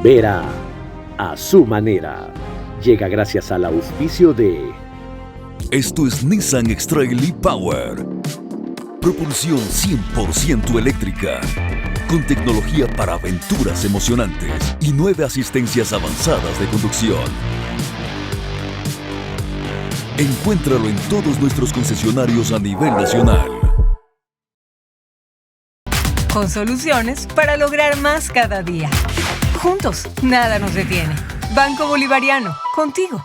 Vera a su manera. Llega gracias al auspicio de... Esto es Nissan X-Trail e-Power. Propulsión 100% eléctrica. Con tecnología para aventuras emocionantes y 9 asistencias avanzadas de conducción. Encuéntralo en todos nuestros concesionarios a nivel nacional. Con soluciones para lograr más cada día. Juntos, nada nos detiene. Banco Bolivariano, contigo.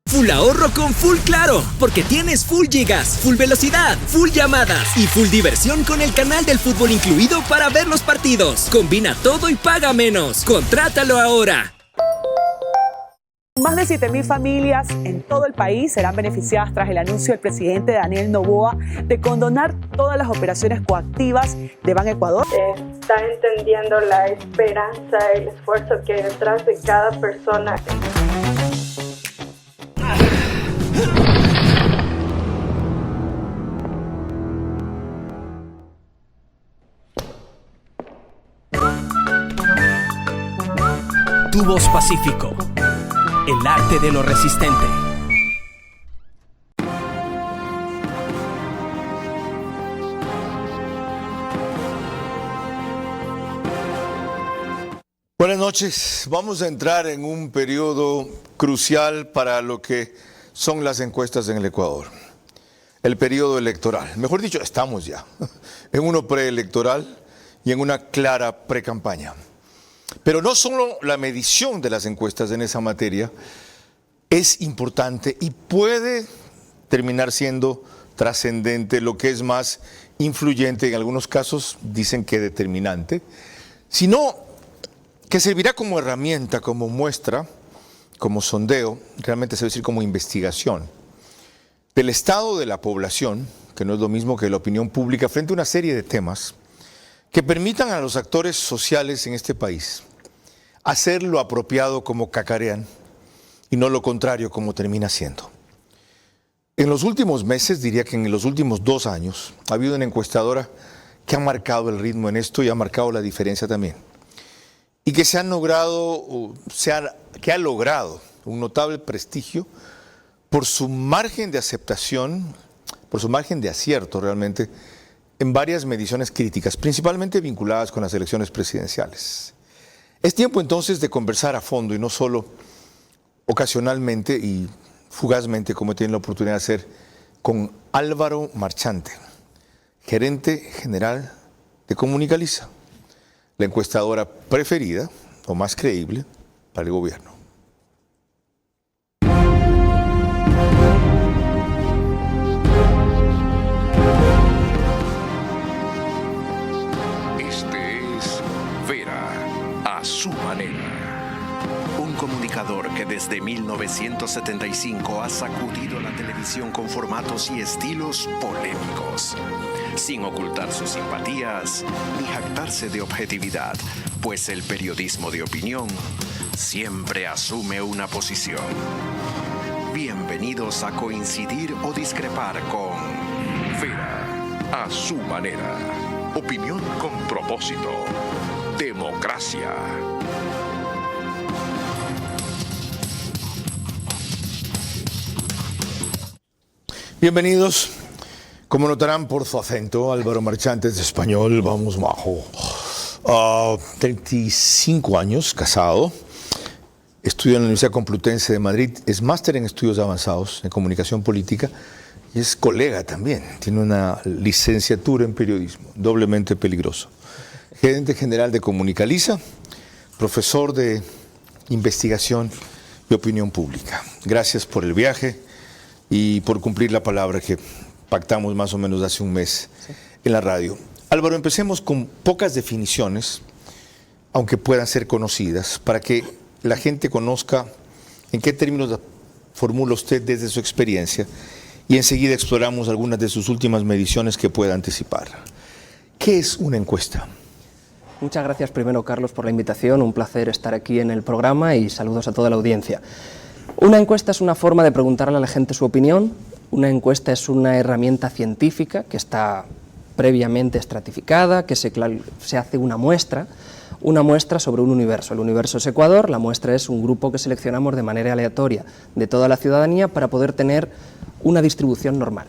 Full ahorro con Full Claro, porque tienes full gigas, full velocidad, full llamadas y full diversión con el canal del fútbol incluido para ver los partidos. Combina todo y paga menos. Contrátalo ahora. Más de 7.000 familias en todo el país serán beneficiadas tras el anuncio del presidente Daniel Noboa de condonar todas las operaciones coactivas de Banecuador. Está entendiendo la esperanza, el esfuerzo que hay detrás de cada persona. Tu Voz Pacífico, el arte de lo resistente. Buenas noches. Vamos a entrar en un periodo crucial para lo que son las encuestas en el Ecuador. El periodo electoral. Mejor dicho, estamos ya en uno preelectoral y en una clara precampaña. Pero no solo la medición de las encuestas en esa materia es importante y puede terminar siendo trascendente, lo que es más influyente, en algunos casos dicen que determinante, sino que servirá como herramienta, como muestra, como sondeo, realmente se debe decir como investigación, del estado de la población, que no es lo mismo que la opinión pública, frente a una serie de temas que permitan a los actores sociales en este país hacer lo apropiado como cacarean y no lo contrario como termina siendo. En los últimos meses, diría que en los últimos 2 años, ha habido una encuestadora que ha marcado el ritmo en esto y ha marcado la diferencia también. Y que que ha logrado un notable prestigio por su margen de aceptación, por su margen de acierto realmente, en varias mediciones críticas, principalmente vinculadas con las elecciones presidenciales. Es tiempo entonces de conversar a fondo y no solo ocasionalmente y fugazmente, como he tenido la oportunidad de hacer, con Álvaro Marchante, gerente general de Comunicaliza, la encuestadora preferida o más creíble para el gobierno. A su manera. Un comunicador que desde 1975 ha sacudido la televisión con formatos y estilos polémicos, sin ocultar sus simpatías ni jactarse de objetividad, pues el periodismo de opinión siempre asume una posición. Bienvenidos a coincidir o discrepar con Vera a su manera. Opinión con propósito. Democracia. Bienvenidos. Como notarán por su acento, Álvaro Marchante es de español, vamos bajo. 35 años, casado. Estudia en la Universidad Complutense de Madrid. Es máster en estudios avanzados en comunicación política y es colega también. Tiene una licenciatura en periodismo, doblemente peligroso. Gerente general de Comunicaliza, profesor de investigación y opinión pública. Gracias por el viaje y por cumplir la palabra que pactamos más o menos hace un mes en la radio. Álvaro, empecemos con pocas definiciones, aunque puedan ser conocidas, para que la gente conozca en qué términos formula usted desde su experiencia y enseguida exploramos algunas de sus últimas mediciones que pueda anticipar. ¿Qué es una encuesta? Muchas gracias primero, Carlos, por la invitación. Un placer estar aquí en el programa y saludos a toda la audiencia. Una encuesta es una forma de preguntarle a la gente su opinión Una encuesta es una herramienta científica que está previamente estratificada, que se hace una muestra sobre un universo. El universo es Ecuador, la muestra es un grupo que seleccionamos de manera aleatoria de toda la ciudadanía para poder tener una distribución normal.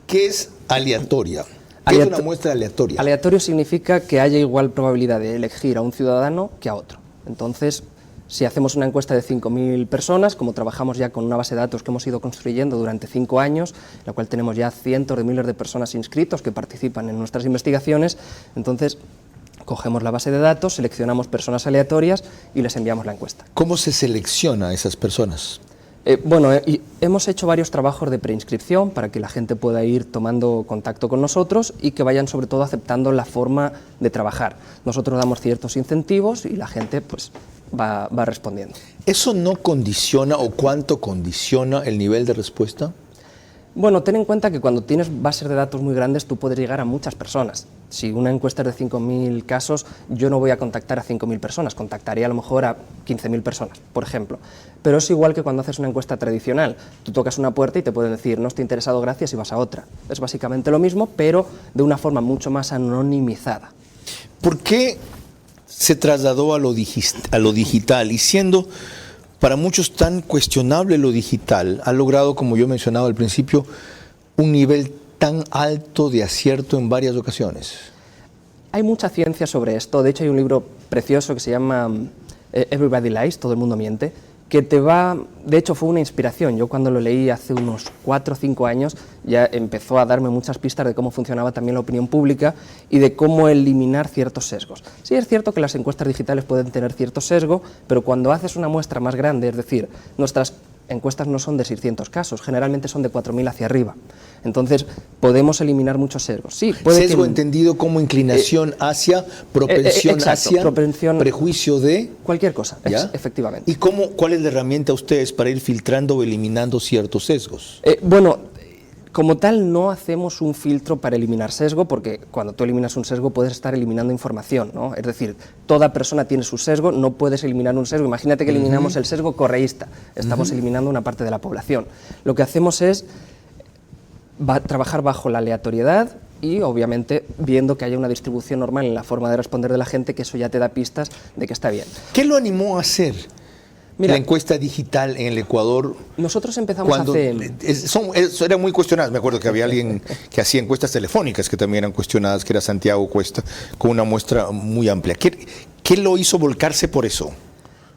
¿Qué es aleatoria? ¿Qué es una muestra aleatoria? Aleatorio significa que haya igual probabilidad de elegir a un ciudadano que a otro. Entonces, si hacemos una encuesta de 5.000 personas, como trabajamos ya con una base de datos que hemos ido construyendo durante 5 años, en la cual tenemos ya cientos de miles de personas inscritos que participan en nuestras investigaciones, entonces cogemos la base de datos, seleccionamos personas aleatorias y les enviamos la encuesta. ¿Cómo se selecciona a esas personas? Hemos hecho varios trabajos de preinscripción para que la gente pueda ir tomando contacto con nosotros y que vayan sobre todo aceptando la forma de trabajar. Nosotros damos ciertos incentivos y la gente pues va respondiendo. ¿Eso no condiciona o cuánto condiciona el nivel de respuesta? Bueno, ten en cuenta que cuando tienes bases de datos muy grandes tú puedes llegar a muchas personas. Si una encuesta es de 5.000 casos, yo no voy a contactar a 5.000 personas, contactaría a lo mejor a 15.000 personas, por ejemplo. Pero es igual que cuando haces una encuesta tradicional. Tú tocas una puerta y te pueden decir, no estoy interesado, gracias, y vas a otra. Es básicamente lo mismo, pero de una forma mucho más anonimizada. ¿Por qué se trasladó a lo digital? Y siendo para muchos tan cuestionable lo digital, ha logrado, como yo mencionaba al principio, un nivel tan alto de acierto en varias ocasiones. Hay mucha ciencia sobre esto. De hecho, hay un libro precioso que se llama Everybody Lies, Todo el mundo miente, que de hecho fue una inspiración. Yo cuando lo leí hace unos 4 o 5 años ya empezó a darme muchas pistas de cómo funcionaba también la opinión pública y de cómo eliminar ciertos sesgos. Sí, es cierto que las encuestas digitales pueden tener cierto sesgo, pero cuando haces una muestra más grande, es decir, nuestras encuestas no son de 600 casos, generalmente son de 4.000 hacia arriba. Entonces, podemos eliminar muchos sesgos. Sí, sesgo entendido como inclinación hacia, propensión exacto, hacia, propensión, prejuicio de... Cualquier cosa, efectivamente. ¿Y cuál es la herramienta a ustedes para ir filtrando o eliminando ciertos sesgos? Como tal, no hacemos un filtro para eliminar sesgo, porque cuando tú eliminas un sesgo puedes estar eliminando información, ¿no? Es decir, toda persona tiene su sesgo, no puedes eliminar un sesgo. Imagínate que eliminamos el sesgo correísta, estamos eliminando una parte de la población. Lo que hacemos es trabajar bajo la aleatoriedad y, obviamente, viendo que haya una distribución normal en la forma de responder de la gente, que eso ya te da pistas de que está bien. ¿Qué lo animó a hacer? Mira, la encuesta digital en el Ecuador. Nosotros empezamos hace... Eran muy cuestionadas. Me acuerdo que había alguien que hacía encuestas telefónicas que también eran cuestionadas, que era Santiago Cuesta, con una muestra muy amplia. ¿Qué lo hizo volcarse por eso?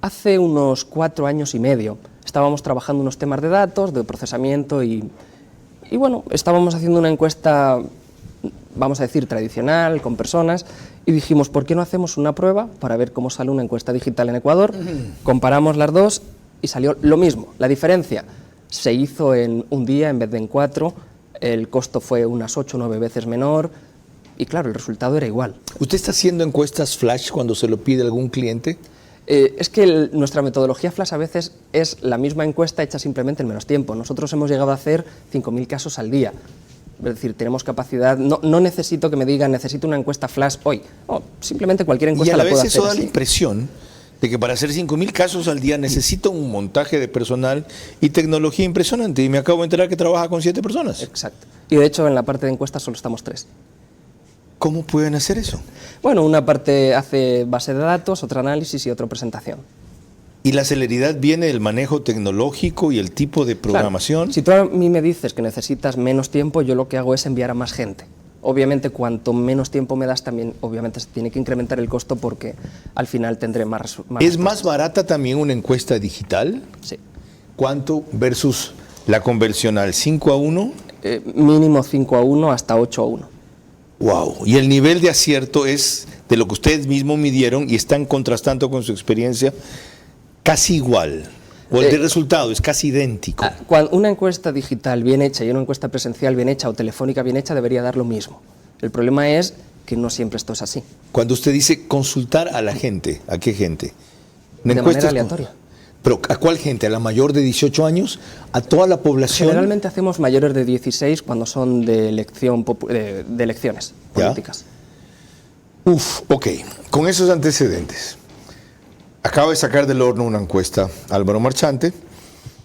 Hace unos 4 años y medio estábamos trabajando unos temas de datos, de procesamiento y bueno, estábamos haciendo una encuesta, vamos a decir, tradicional, con personas, y dijimos, ¿por qué no hacemos una prueba para ver cómo sale una encuesta digital en Ecuador? Comparamos las dos y salió lo mismo. La diferencia se hizo en un día en vez de en 4, el costo fue unas 8 o 9 veces menor y claro, el resultado era igual. ¿Usted está haciendo encuestas flash cuando se lo pide a algún cliente? Es que nuestra metodología flash a veces es la misma encuesta hecha simplemente en menos tiempo. Nosotros hemos llegado a hacer 5.000 casos al día. Es decir, tenemos capacidad, no necesito que me digan, necesito una encuesta flash hoy. Simplemente cualquier encuesta la puedo hacer. Y a la vez eso da la impresión de que para hacer 5.000 casos al día necesito un montaje de personal y tecnología impresionante. Y me acabo de enterar que trabaja con 7 personas. Exacto. Y de hecho en la parte de encuestas solo estamos 3. ¿Cómo pueden hacer eso? Bueno, una parte hace base de datos, otra análisis y otra presentación. ¿Y la celeridad viene del manejo tecnológico y el tipo de programación? Claro. Si tú a mí me dices que necesitas menos tiempo, yo lo que hago es enviar a más gente. Obviamente, cuanto menos tiempo me das, también obviamente se tiene que incrementar el costo porque al final tendré más ¿Es más barata también una encuesta digital? Sí. ¿Cuánto versus la convencional? ¿5-1? Mínimo 5-1 hasta 8-1. Wow. Y el nivel de acierto es de lo que ustedes mismos midieron y están contrastando con su experiencia casi igual. O el de resultado es casi idéntico. Cuando una encuesta digital bien hecha y una encuesta presencial bien hecha o telefónica bien hecha debería dar lo mismo. El problema es que no siempre esto es así. Cuando usted dice consultar a la gente, ¿a qué gente? De manera aleatoria. ¿Pero a cuál gente? ¿A la mayor de 18 años? ¿A toda la población? Generalmente hacemos mayores de 16 cuando son de elecciones políticas. Ok. Con esos antecedentes, acaba de sacar del horno una encuesta Álvaro Marchante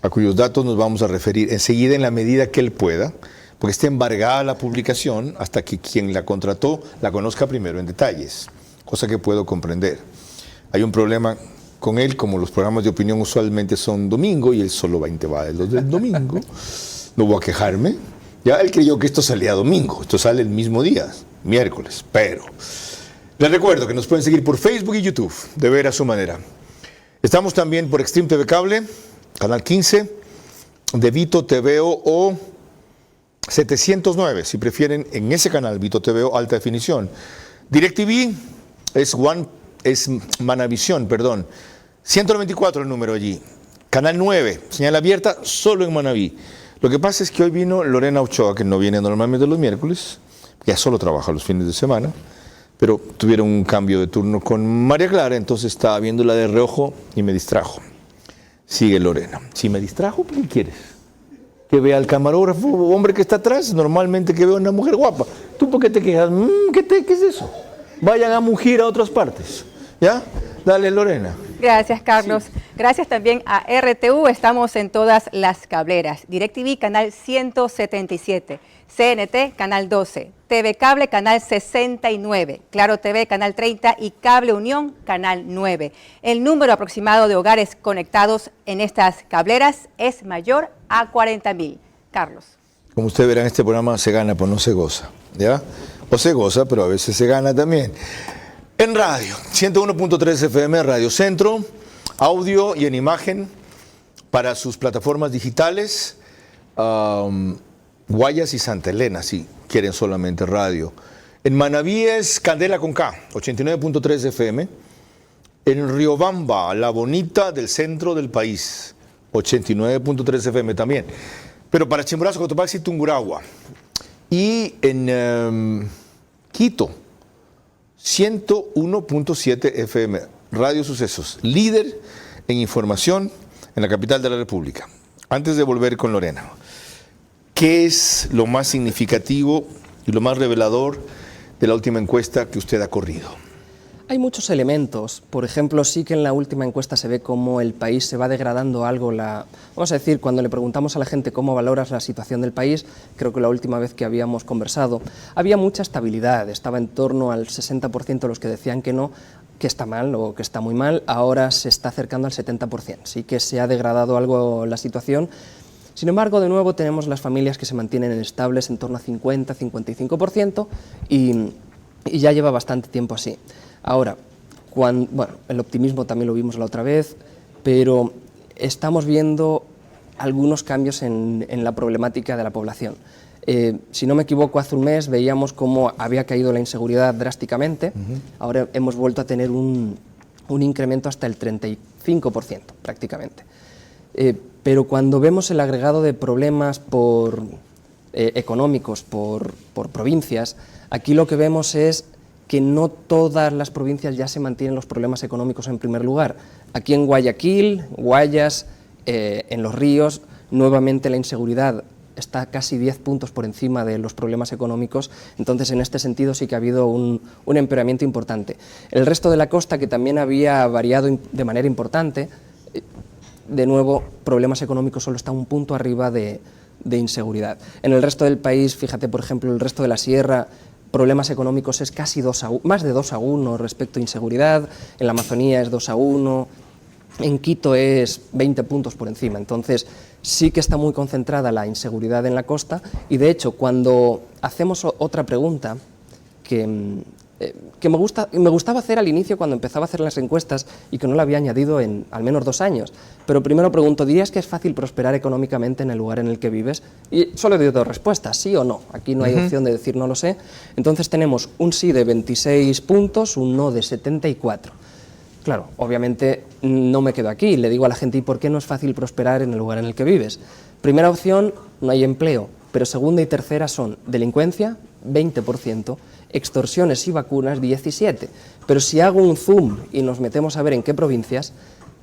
a cuyos datos nos vamos a referir enseguida en la medida que él pueda, porque está embargada la publicación hasta que quien la contrató la conozca primero en detalles, cosa que puedo comprender. Hay un problema con él, como los programas de opinión usualmente son domingo y él solo va a los del domingo, no voy a quejarme. Ya él creyó que esto salía domingo, esto sale el mismo día, miércoles, pero les recuerdo que nos pueden seguir por Facebook y YouTube, de ver a su manera. Estamos también por Extreme TV Cable, Canal 15, de Vito TVO o 709, si prefieren, en ese canal, Vito TVO, alta definición. DirecTV es Manavisión, perdón. 194 el número allí. Canal 9, señal abierta, solo en Manaví. Lo que pasa es que hoy vino Lorena Ochoa, que no viene normalmente los miércoles, ya solo trabaja los fines de semana, pero tuvieron un cambio de turno con María Clara, entonces estaba viéndola de reojo y me distrajo. Sigue Lorena. Si me distrajo, ¿qué quieres? Que vea al camarógrafo, hombre que está atrás, normalmente que vea una mujer guapa. ¿Tú por qué te quejas? ¿Qué es eso? Vayan a mungir a otras partes. ¿Ya? Dale, Lorena. Gracias, Carlos. Sí. Gracias también a RTU. Estamos en todas las cableras. DirecTV, canal 177. CNT, canal 12. TV Cable, canal 69. Claro TV, canal 30. Y Cable Unión, canal 9. El número aproximado de hogares conectados en estas cableras es mayor a 40.000. Carlos. Como usted verá, en este programa se gana, pues no se goza. ¿Ya? O se goza, pero a veces se gana también. En radio, 101.3 FM, Radio Centro, audio y en imagen para sus plataformas digitales, Guayas y Santa Elena, si quieren solamente radio. En Manaví es Candela con K, 89.3 FM. En Riobamba, La Bonita del centro del país, 89.3 FM también. Pero para Chimborazo, Cotopaxi y Tungurahua. Y en Quito, 101.7 FM, Radio Sucesos, líder en información en la capital de la República. Antes de volver con Lorena, ¿qué es lo más significativo y lo más revelador de la última encuesta que usted ha corrido? Hay muchos elementos. Por ejemplo, sí que en la última encuesta se ve cómo el país se va degradando algo. Vamos a decir, cuando le preguntamos a la gente cómo valoras la situación del país, creo que la última vez que habíamos conversado, había mucha estabilidad. Estaba en torno al 60% los que decían que no, que está mal o que está muy mal. Ahora se está acercando al 70%. Sí que se ha degradado algo la situación. Sin embargo, de nuevo tenemos las familias que se mantienen estables en torno a 50-55% y ya lleva bastante tiempo así. Ahora, el optimismo también lo vimos la otra vez, pero estamos viendo algunos cambios en la problemática de la población. Si no me equivoco, hace un mes veíamos cómo había caído la inseguridad drásticamente. Ahora hemos vuelto a tener un incremento hasta el 35% prácticamente. Pero cuando vemos el agregado de problemas económicos por provincias, aquí lo que vemos es que no todas las provincias ya se mantienen los problemas económicos en primer lugar. Aquí en Guayaquil, Guayas, en Los Ríos, nuevamente la inseguridad está casi 10 puntos por encima de los problemas económicos, entonces en este sentido sí que ha habido un empeoramiento importante. El resto de la costa, que también había variado de manera importante, de nuevo, problemas económicos solo está un punto arriba de inseguridad. En el resto del país, fíjate, por ejemplo, el resto de la sierra, problemas económicos es casi más de 2-1 respecto a inseguridad, en la Amazonía es 2-1, en Quito es 20 puntos por encima, entonces sí que está muy concentrada la inseguridad en la costa y de hecho cuando hacemos otra pregunta que me gustaba hacer al inicio cuando empezaba a hacer las encuestas y que no la había añadido en al menos 2 años. Pero primero pregunto, ¿dirías que es fácil prosperar económicamente en el lugar en el que vives? Y solo doy 2 respuestas, sí o no. Aquí no hay opción de decir no lo sé. Entonces tenemos un sí de 26 puntos, un no de 74. Claro, obviamente no me quedo aquí. Le digo a la gente, ¿y por qué no es fácil prosperar en el lugar en el que vives? Primera opción, no hay empleo. Pero segunda y tercera son delincuencia, 20%, extorsiones y vacunas, 17%. Pero si hago un zoom y nos metemos a ver en qué provincias,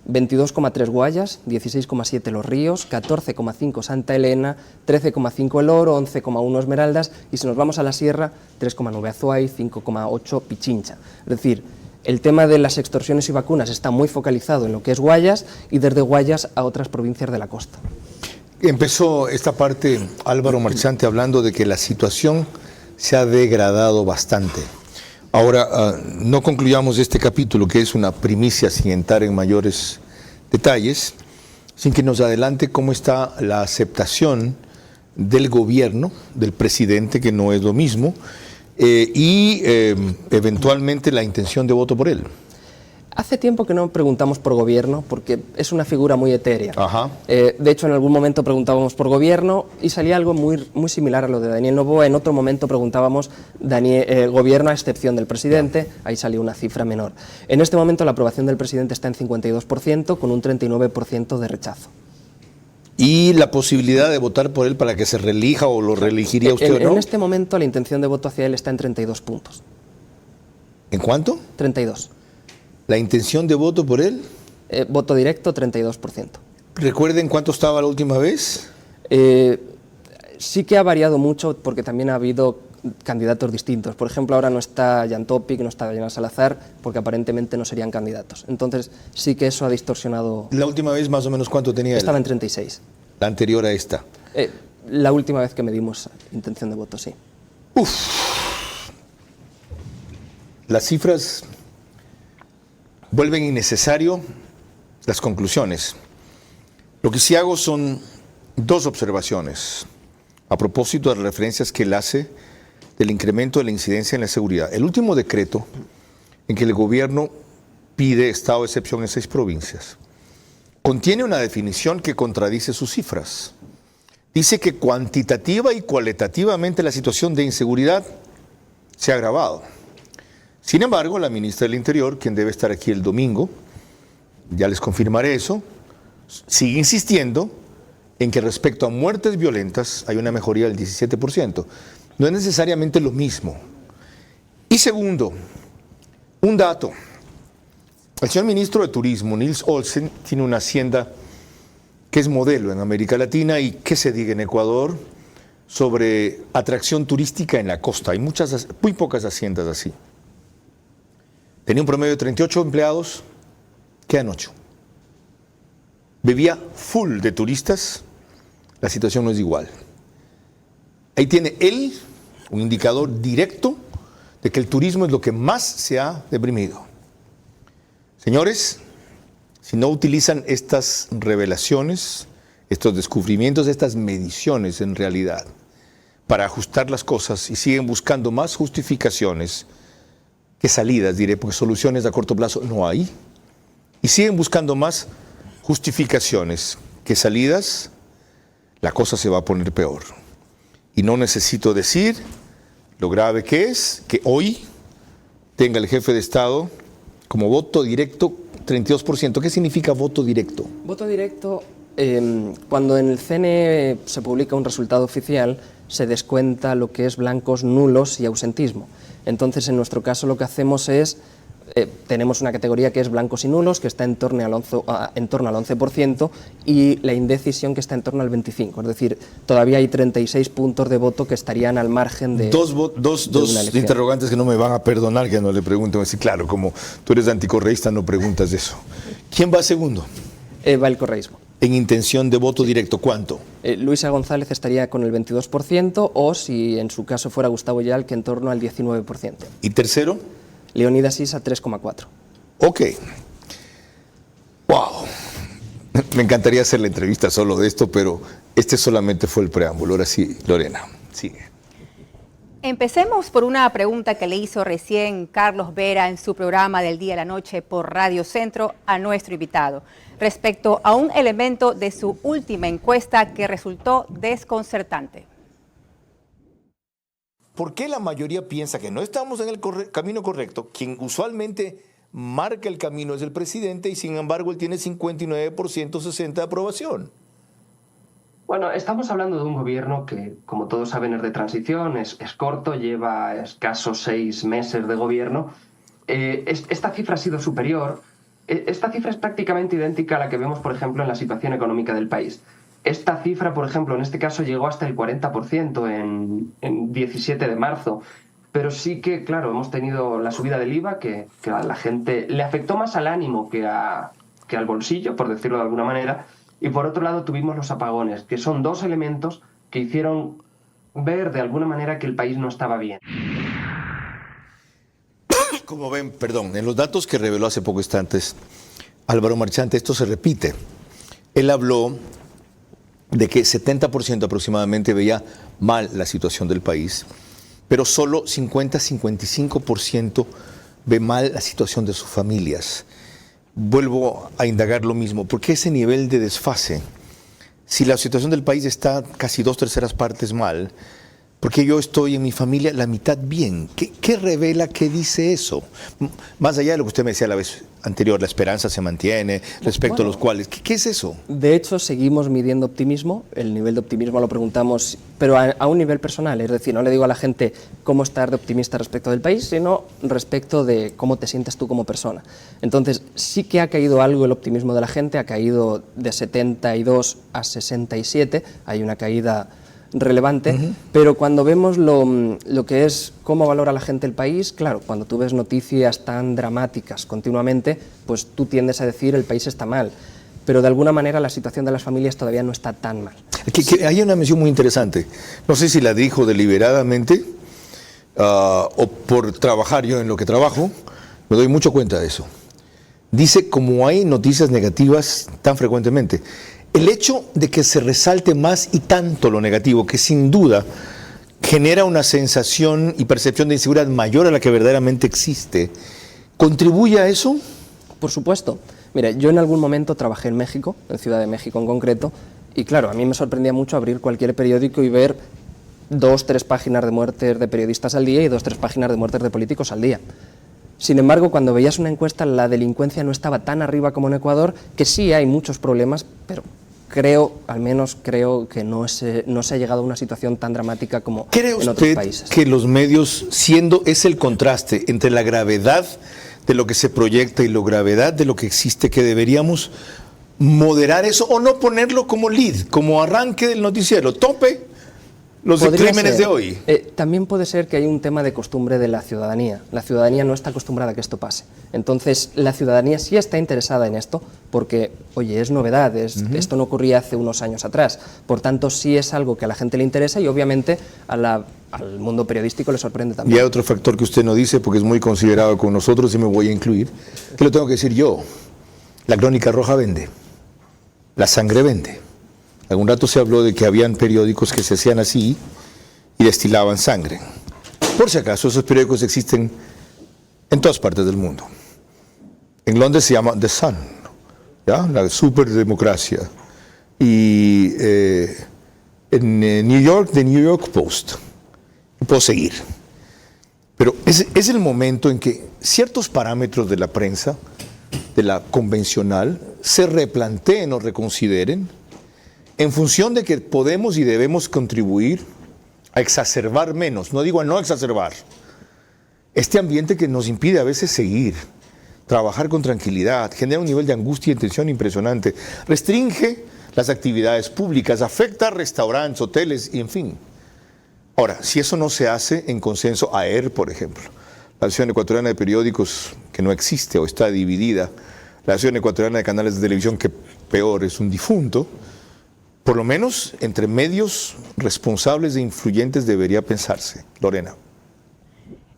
22,3 Guayas, 16,7 Los Ríos, 14,5 Santa Elena, 13,5 El Oro, 11,1 Esmeraldas y si nos vamos a la sierra, 3,9 Azuay, 5,8 Pichincha. Es decir, El tema de las extorsiones y vacunas está muy focalizado en lo que es Guayas y desde Guayas a otras provincias de la costa. Empezó esta parte Álvaro Marchante hablando de que la situación se ha degradado bastante. Ahora, no concluyamos este capítulo, que es una primicia sin entrar en mayores detalles, sin que nos adelante cómo está la aceptación del gobierno, del presidente, que no es lo mismo, y eventualmente la intención de voto por él. Hace tiempo que no preguntamos por gobierno, porque es una figura muy etérea. Ajá. De hecho, en algún momento preguntábamos por gobierno y salía algo muy similar a lo de Daniel Noboa. En otro momento preguntábamos gobierno a excepción del presidente, ahí salió una cifra menor. En este momento la aprobación del presidente está en 52%, con un 39% de rechazo. ¿Y la posibilidad de votar por él para que se reelija o lo reelegiría usted o no? En este momento la intención de voto hacia él está en 32 puntos. ¿En cuánto? 32. ¿La intención de voto por él? Voto directo, 32%. ¿Recuerden cuánto estaba la última vez? Sí que ha variado mucho porque también ha habido candidatos distintos. Por ejemplo, ahora no está Jan Topic, no está Diana Salazar, porque aparentemente no serían candidatos. Entonces sí que eso ha distorsionado. ¿La última vez más o menos cuánto tenía él? Estaba en 36. ¿La anterior a esta? La última vez que medimos intención de voto, sí. Las cifras vuelven innecesario las conclusiones. Lo que sí hago son dos observaciones a propósito de las referencias que él hace del incremento de la incidencia en la seguridad. El último decreto en que el gobierno pide estado de excepción en 6 provincias contiene una definición que contradice sus cifras. Dice que cuantitativa y cualitativamente la situación de inseguridad se ha agravado. Sin embargo, la ministra del Interior, quien debe estar aquí el domingo, ya les confirmaré eso, sigue insistiendo en que respecto a muertes violentas hay una mejoría del 17%. No es necesariamente lo mismo. Y segundo, un dato. El señor ministro de Turismo, Nils Olsen, tiene una hacienda que es modelo en América Latina y que se diga en Ecuador sobre atracción turística en la costa. Hay muy pocas haciendas así. Tenía un promedio de 38 empleados, quedan 8. Vivía full de turistas, la situación no es igual. Ahí tiene él un indicador directo de que el turismo es lo que más se ha deprimido. Señores, si no utilizan estas revelaciones, estos descubrimientos, estas mediciones en realidad, para ajustar las cosas y siguen buscando más justificaciones que salidas, diré, porque soluciones a corto plazo no hay, y siguen buscando más justificaciones que salidas, la cosa se va a poner peor. Y no necesito decir lo grave que es que hoy tenga el jefe de Estado como voto directo 32%. ¿Qué significa voto directo? Voto directo, cuando en el CNE se publica un resultado oficial, se descuenta lo que es blancos, nulos y ausentismo. Entonces, en nuestro caso, lo que hacemos es, tenemos una categoría que es blancos y nulos, que está en torno al 11%, y la indecisión, que está en torno al 25%. Es decir, todavía hay 36 puntos de voto que estarían al margen de Dos una elección. interrogantes que no me van a perdonar que no le pregunten. Así, claro, como tú eres anticorreísta, no preguntas eso. ¿Quién va segundo? Va el correísmo. En intención de voto directo, ¿cuánto? Luisa González estaría con el 22%, o si en su caso fuera Gustavo Yal, que en torno al 19%. ¿Y tercero? Leonidas Issa, 3,4%. Ok. Wow. Me encantaría hacer la entrevista solo de esto, pero este solamente fue el preámbulo. Ahora sí, Lorena, sigue. Empecemos por una pregunta que le hizo recién Carlos Vera en su programa del Día a la Noche por Radio Centro a nuestro invitado, respecto a un elemento de su última encuesta que resultó desconcertante. ¿Por qué la mayoría piensa que no estamos en el camino correcto? Quien usualmente marca el camino es el presidente y sin embargo él tiene 59%, 60% de aprobación. Bueno, estamos hablando de un gobierno que, como todos saben, es de transición, es corto, lleva escasos 6 meses de gobierno. Esta cifra ha sido superior. Esta cifra es prácticamente idéntica a la que vemos, por ejemplo, en la situación económica del país. Esta cifra, por ejemplo, en este caso llegó hasta el 40% en 17 de marzo. Pero sí que, claro, hemos tenido la subida del IVA que a la gente le afectó más al ánimo que al bolsillo, por decirlo de alguna manera. Y por otro lado tuvimos los apagones, que son dos elementos que hicieron ver de alguna manera que el país no estaba bien. Como ven, perdón, en los datos que reveló hace pocos instantes Álvaro Marchante, esto se repite. Él habló de que 70% aproximadamente veía mal la situación del país, pero solo 50-55% ve mal la situación de sus familias. Vuelvo a indagar lo mismo, ¿por qué ese nivel de desfase? Si la situación del país está casi 2/3 partes mal, ¿por qué yo estoy en mi familia la mitad bien? ¿Qué revela, qué dice eso? Más allá de lo que usted me decía la vez anterior, la esperanza se mantiene, respecto a los cuales, ¿qué es eso? De hecho, seguimos midiendo optimismo, el nivel de optimismo lo preguntamos, pero a un nivel personal, es decir, no le digo a la gente cómo estar de optimista respecto del país, sino respecto de cómo te sientes tú como persona. Entonces, sí que ha caído algo el optimismo de la gente, ha caído de 72 a 67, hay una caída relevante, pero cuando vemos lo que es cómo valora la gente el país, claro, cuando tú ves noticias tan dramáticas continuamente, pues tú tiendes a decir el país está mal, pero de alguna manera la situación de las familias todavía no está tan mal. Hay una mención muy interesante, no sé si la dijo deliberadamente o por trabajar yo en lo que trabajo, me doy mucho cuenta de eso. Dice, como hay noticias negativas tan frecuentemente, el hecho de que se resalte más y tanto lo negativo, que sin duda genera una sensación y percepción de inseguridad mayor a la que verdaderamente existe, ¿contribuye a eso? Por supuesto. Mira, yo en algún momento trabajé en México, en Ciudad de México en concreto, y claro, a mí me sorprendía mucho abrir cualquier periódico y ver 2-3 páginas de muertes de periodistas al día y 2-3 páginas de muertes de políticos al día. Sin embargo, cuando veías una encuesta, la delincuencia no estaba tan arriba como en Ecuador, que sí hay muchos problemas, pero al menos creo que no se ha llegado a una situación tan dramática como en otros países. ¿Cree usted que los medios, es el contraste entre la gravedad de lo que se proyecta y la gravedad de lo que existe, que deberíamos moderar eso o no ponerlo como lead, como arranque del noticiero, tope los crímenes de hoy? También puede ser que hay un tema de costumbre de la ciudadanía. La ciudadanía no está acostumbrada a que esto pase. Entonces, la ciudadanía sí está interesada en esto porque, oye, es novedad, esto no ocurría hace unos años atrás. Por tanto, sí es algo que a la gente le interesa y obviamente al mundo periodístico le sorprende también. Y hay otro factor que usted no dice porque es muy considerado con nosotros y me voy a incluir, que lo tengo que decir yo. La Crónica Roja vende, la sangre vende. Algún rato se habló de que habían periódicos que se hacían así y destilaban sangre. Por si acaso, esos periódicos existen en todas partes del mundo. En Londres se llama The Sun, ¿ya? La superdemocracia. Y en New York, The New York Post. Y puedo seguir. Pero es el momento en que ciertos parámetros de la prensa, de la convencional, se replanteen o reconsideren en función de que podemos y debemos contribuir a exacerbar menos, no digo a no exacerbar, este ambiente que nos impide a veces seguir, trabajar con tranquilidad, genera un nivel de angustia y tensión impresionante, restringe las actividades públicas, afecta a restaurantes, hoteles y en fin. Ahora, si eso no se hace en consenso, AER, por ejemplo, la Asociación Ecuatoriana de Periódicos, que no existe o está dividida, la Asociación Ecuatoriana de Canales de Televisión, que peor es un difunto, por lo menos entre medios responsables e influyentes debería pensarse. Lorena.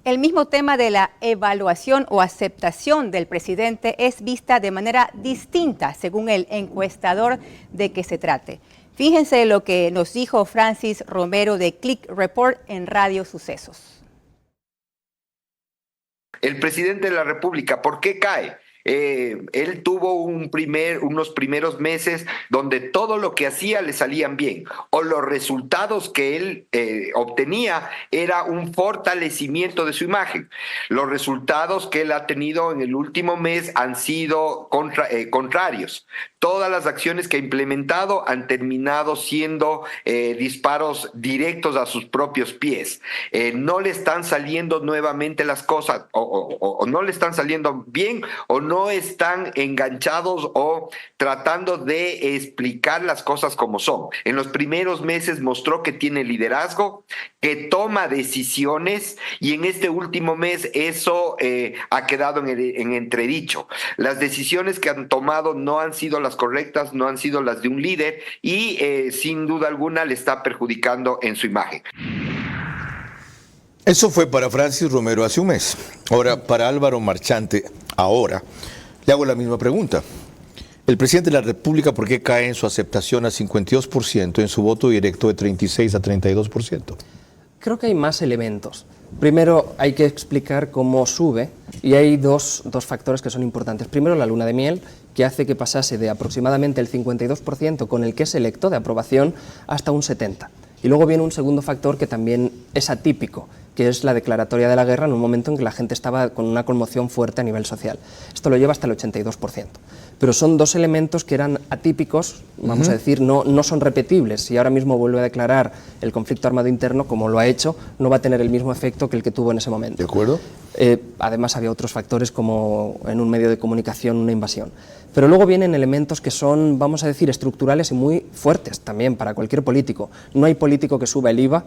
El mismo tema de la evaluación o aceptación del presidente es vista de manera distinta según el encuestador de que se trate. Fíjense lo que nos dijo Francis Romero de Click Report en Radio Sucesos. El presidente de la República, ¿por qué cae? Él tuvo unos primeros meses donde todo lo que hacía le salían bien, o los resultados que él obtenía era un fortalecimiento de su imagen. Los resultados que él ha tenido en el último mes han sido contrarios. Todas las acciones que ha implementado han terminado siendo disparos directos a sus propios pies. No le están saliendo nuevamente las cosas, o no le están saliendo bien, o no están enganchados o tratando de explicar las cosas como son. En los primeros meses mostró que tiene liderazgo, que toma decisiones, y en este último mes eso ha quedado en entredicho. Las decisiones que han tomado no han sido las correctas, no han sido las de un líder, y sin duda alguna le está perjudicando en su imagen. Eso fue para Francis Romero hace un mes. Ahora, para Álvaro Marchante, ahora, le hago la misma pregunta. El presidente de la República, ¿por qué cae en su aceptación a 52%, en su voto directo de 36 a 32%? Creo que hay más elementos. Primero, hay que explicar cómo sube, y hay dos factores que son importantes. Primero, la luna de miel, que hace que pasase de aproximadamente el 52% con el que es electo de aprobación hasta un 70%. Y luego viene un segundo factor que también es atípico, que es la declaratoria de la guerra en un momento en que la gente estaba con una conmoción fuerte a nivel social. Esto lo lleva hasta el 82%. Pero son dos elementos que eran atípicos, vamos a decir, no son repetibles. Si ahora mismo vuelve a declarar el conflicto armado interno, como lo ha hecho, no va a tener el mismo efecto que el que tuvo en ese momento. ¿De acuerdo? Además había otros factores como en un medio de comunicación una invasión. Pero luego vienen elementos que son, vamos a decir, estructurales y muy fuertes también para cualquier político. No hay político que suba el IVA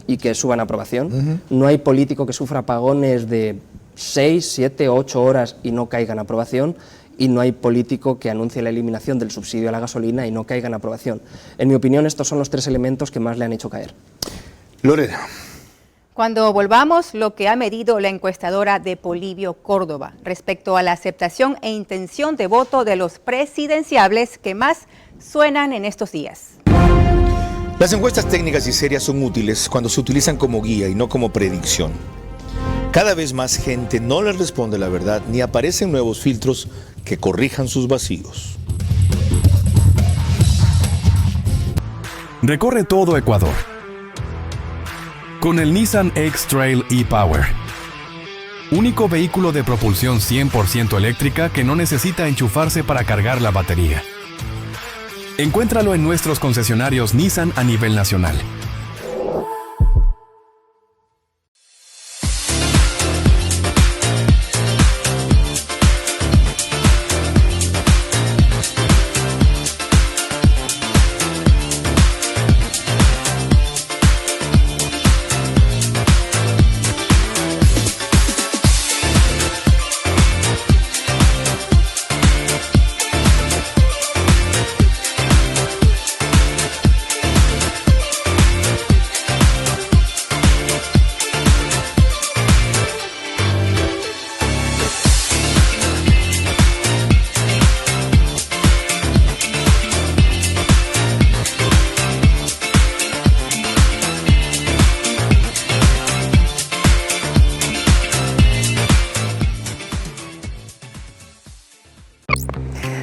y que suba en aprobación. No hay político que sufra apagones de 6, 7, 8 horas y no caiga en aprobación. Y no hay político que anuncie la eliminación del subsidio a la gasolina y no caiga en aprobación. En mi opinión, estos son los tres elementos que más le han hecho caer. Lorena. Cuando volvamos, lo que ha medido la encuestadora de Polibio Córdoba respecto a la aceptación e intención de voto de los presidenciables que más suenan en estos días. Las encuestas técnicas y serias son útiles cuando se utilizan como guía y no como predicción. Cada vez más gente no les responde la verdad ni aparecen nuevos filtros que corrijan sus vacíos. Recorre todo Ecuador con el Nissan X-Trail e-Power. Único vehículo de propulsión 100% eléctrica que no necesita enchufarse para cargar la batería. Encuéntralo en nuestros concesionarios Nissan a nivel nacional.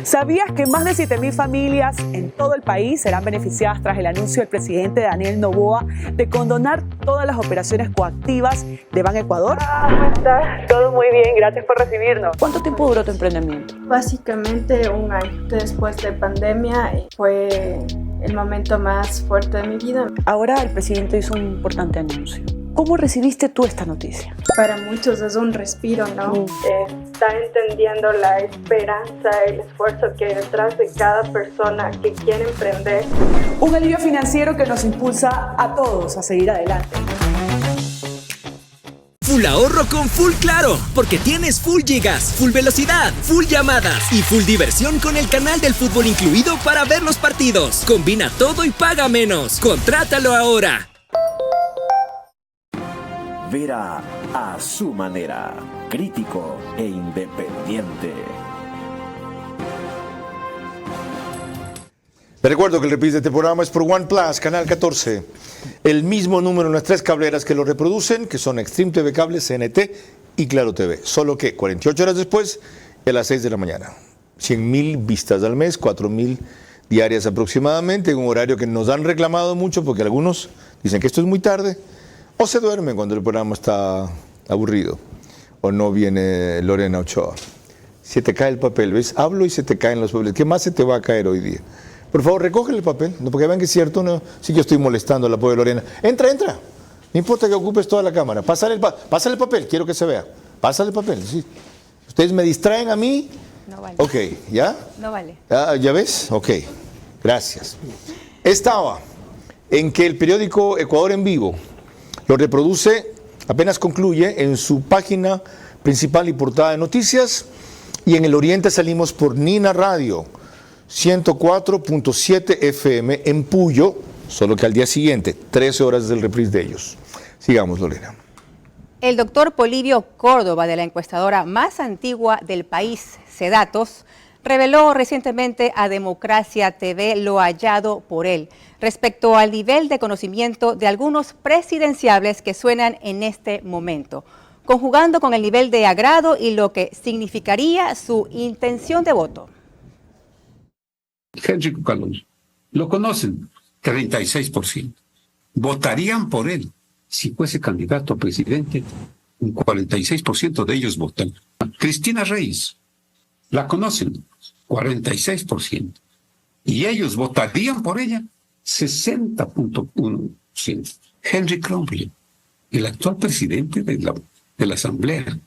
¿Sabías que más de 7.000 familias en todo el país serán beneficiadas tras el anuncio del presidente Daniel Noboa de condonar todas las operaciones coactivas de Banecuador? ¿Cómo estás? Todo muy bien, gracias por recibirnos. ¿Cuánto tiempo duró tu emprendimiento? Básicamente un año. Después de pandemia fue el momento más fuerte de mi vida. Ahora el presidente hizo un importante anuncio. ¿Cómo recibiste tú esta noticia? Para muchos es un respiro, ¿no? Está entendiendo la esperanza, el esfuerzo que hay detrás de cada persona que quiere emprender. Un alivio financiero que nos impulsa a todos a seguir adelante. Full ahorro con Full Claro, porque tienes full gigas, full velocidad, full llamadas y full diversión con el canal del fútbol incluido para ver los partidos. Combina todo y paga menos. Contrátalo ahora. Vera a su manera, crítico e independiente. Les recuerdo que el reprise de este programa es por OnePlus, Canal 14. El mismo número en las tres cableras que lo reproducen, que son Extreme TV Cable, CNT y Claro TV. Solo que 48 horas después, a las 6 de la mañana. 100,000 vistas al mes, 4,000 diarias aproximadamente, en un horario que nos han reclamado mucho porque algunos dicen que esto es muy tarde. O se duermen cuando el programa está aburrido. O no viene Lorena Ochoa. Se te cae el papel, ¿ves? Hablo y se te caen los papeles. ¿Qué más se te va a caer hoy día? Por favor, recoge el papel. No, porque vean que es cierto. No, sí que estoy molestando a la pobre Lorena. Entra. No importa que ocupes toda la cámara. Pásale el papel, quiero que se vea. Pásale el papel, sí. Ustedes me distraen a mí. No vale. Ok, ¿ya? No vale. ¿Ya ves? Ok, gracias. Estaba en que el periódico Ecuador en Vivo Lo reproduce, apenas concluye, en su página principal y portada de noticias. Y en el Oriente salimos por Nina Radio, 104.7 FM en Puyo, solo que al día siguiente, 13 horas del reprise de ellos. Sigamos, Lorena. El doctor Polibio Córdoba, de la encuestadora más antigua del país, Cedatos, reveló recientemente a Democracia TV lo hallado por él respecto al nivel de conocimiento de algunos presidenciables que suenan en este momento, conjugando con el nivel de agrado y lo que significaría su intención de voto. Henry Cucalón, lo conocen, 36%. Votarían por él si fuese candidato a presidente, un 46% de ellos votan. Cristina Reyes, la conocen, 46%. Y ellos votarían por ella, 60.1%. Henry Crumbley, el actual presidente de la Asamblea.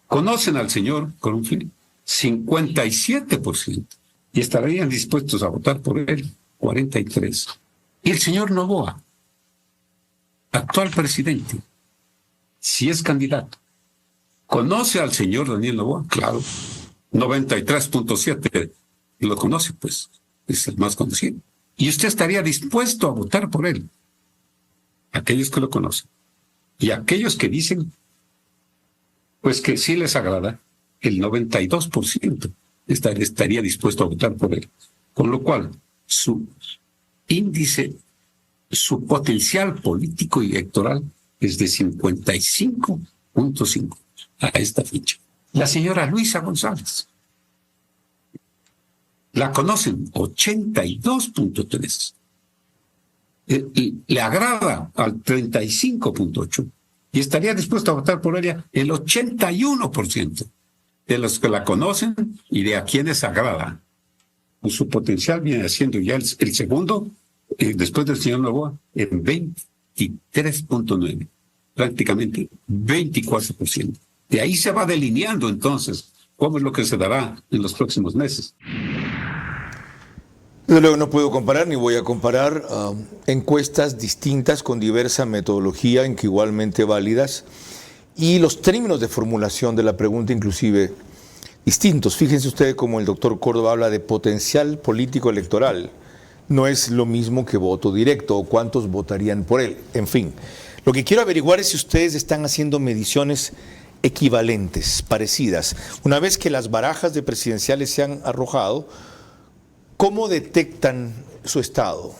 Conocen al señor Crumbley, 57%. Y estarían dispuestos a votar por él, 43%. Y el señor Noboa, actual presidente, si es candidato, ¿conoce al señor Daniel Noboa? Claro, 93.7%. Lo conoce, pues, es el más conocido. Y usted estaría dispuesto a votar por él. Aquellos que lo conocen. Y aquellos que dicen, pues que sí les agrada, el 92% estaría dispuesto a votar por él. Con lo cual, su índice, su potencial político y electoral es de 55.5 a esta fecha. La señora Luisa González, la conocen, 82.3. Le agrada al 35.8 y estaría dispuesto a votar por ella el 81% de los que la conocen y de a quienes agrada. Su potencial viene siendo ya el segundo, después del señor Noboa, en 23.9, prácticamente 24%. De ahí se va delineando entonces cómo es lo que se dará en los próximos meses. Desde luego no puedo comparar ni voy a comparar encuestas distintas con diversa metodología, en que igualmente válidas, y los términos de formulación de la pregunta inclusive distintos. Fíjense ustedes cómo el doctor Córdoba habla de potencial político electoral. No es lo mismo que voto directo o cuántos votarían por él. En fin, lo que quiero averiguar es si ustedes están haciendo mediciones equivalentes, parecidas. Una vez que las barajas de presidenciales se han arrojado, ¿cómo detectan su estado?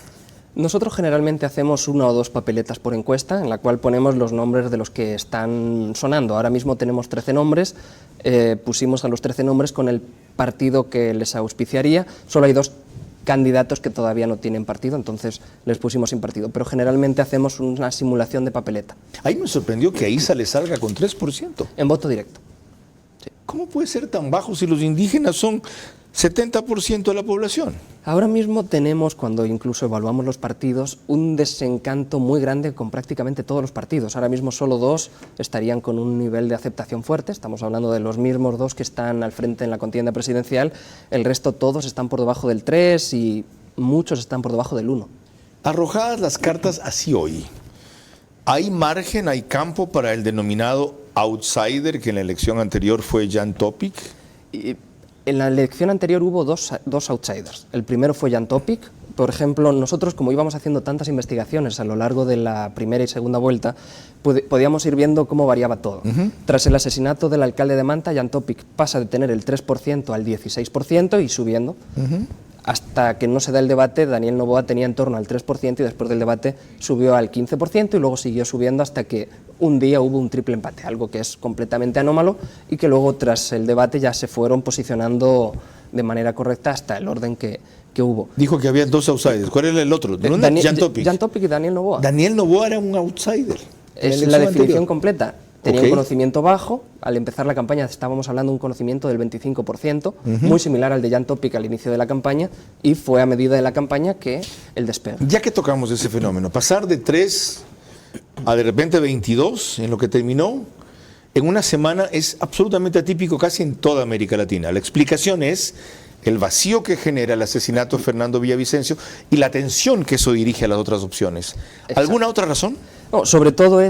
Nosotros generalmente hacemos 1 o 2 papeletas por encuesta, en la cual ponemos los nombres de los que están sonando. Ahora mismo tenemos 13 nombres, pusimos a los 13 nombres con el partido que les auspiciaría. Solo hay 2 candidatos que todavía no tienen partido, entonces les pusimos sin partido. Pero generalmente hacemos una simulación de papeleta. Ahí me sorprendió que Isa le salga con 3%. En voto directo. Sí. ¿Cómo puede ser tan bajo si los indígenas son 70% de la población? Ahora mismo tenemos, cuando incluso evaluamos los partidos, un desencanto muy grande con prácticamente todos los partidos. Ahora mismo solo 2 estarían con un nivel de aceptación fuerte, estamos hablando de los mismos 2 que están al frente en la contienda presidencial, el resto todos están por debajo del 3 y muchos están por debajo del 1. Arrojadas las cartas así hoy, ¿hay margen, hay campo para el denominado outsider que en la elección anterior fue Jan Topic? En la elección anterior hubo dos outsiders. El primero fue Jan Topic. Por ejemplo, nosotros, como íbamos haciendo tantas investigaciones a lo largo de la primera y segunda vuelta, podíamos ir viendo cómo variaba todo. Tras el asesinato del alcalde de Manta, Jan Topic pasa de tener el 3% al 16% y subiendo. Hasta que no se da el debate, Daniel Noboa tenía en torno al 3% y después del debate subió al 15% y luego siguió subiendo hasta que un día hubo un triple empate, algo que es completamente anómalo y que luego tras el debate ya se fueron posicionando de manera correcta hasta el orden que hubo. Dijo que había 2 outsiders. ¿Cuál era el otro? Jan Topic. Jan Topic y Daniel Noboa. Daniel Noboa era un outsider. Es la definición completa. Tenía un conocimiento bajo, al empezar la campaña estábamos hablando de un conocimiento del 25%, muy similar al de Jan Topic al inicio de la campaña, y fue a medida de la campaña que el despegue. Ya que tocamos ese fenómeno, pasar de 3 a de repente 22 en lo que terminó, en una semana es absolutamente atípico casi en toda América Latina. La explicación es el vacío que genera el asesinato de Fernando Villavicencio y la tensión que eso dirige a las otras opciones. ¿Alguna otra razón? No, sobre todo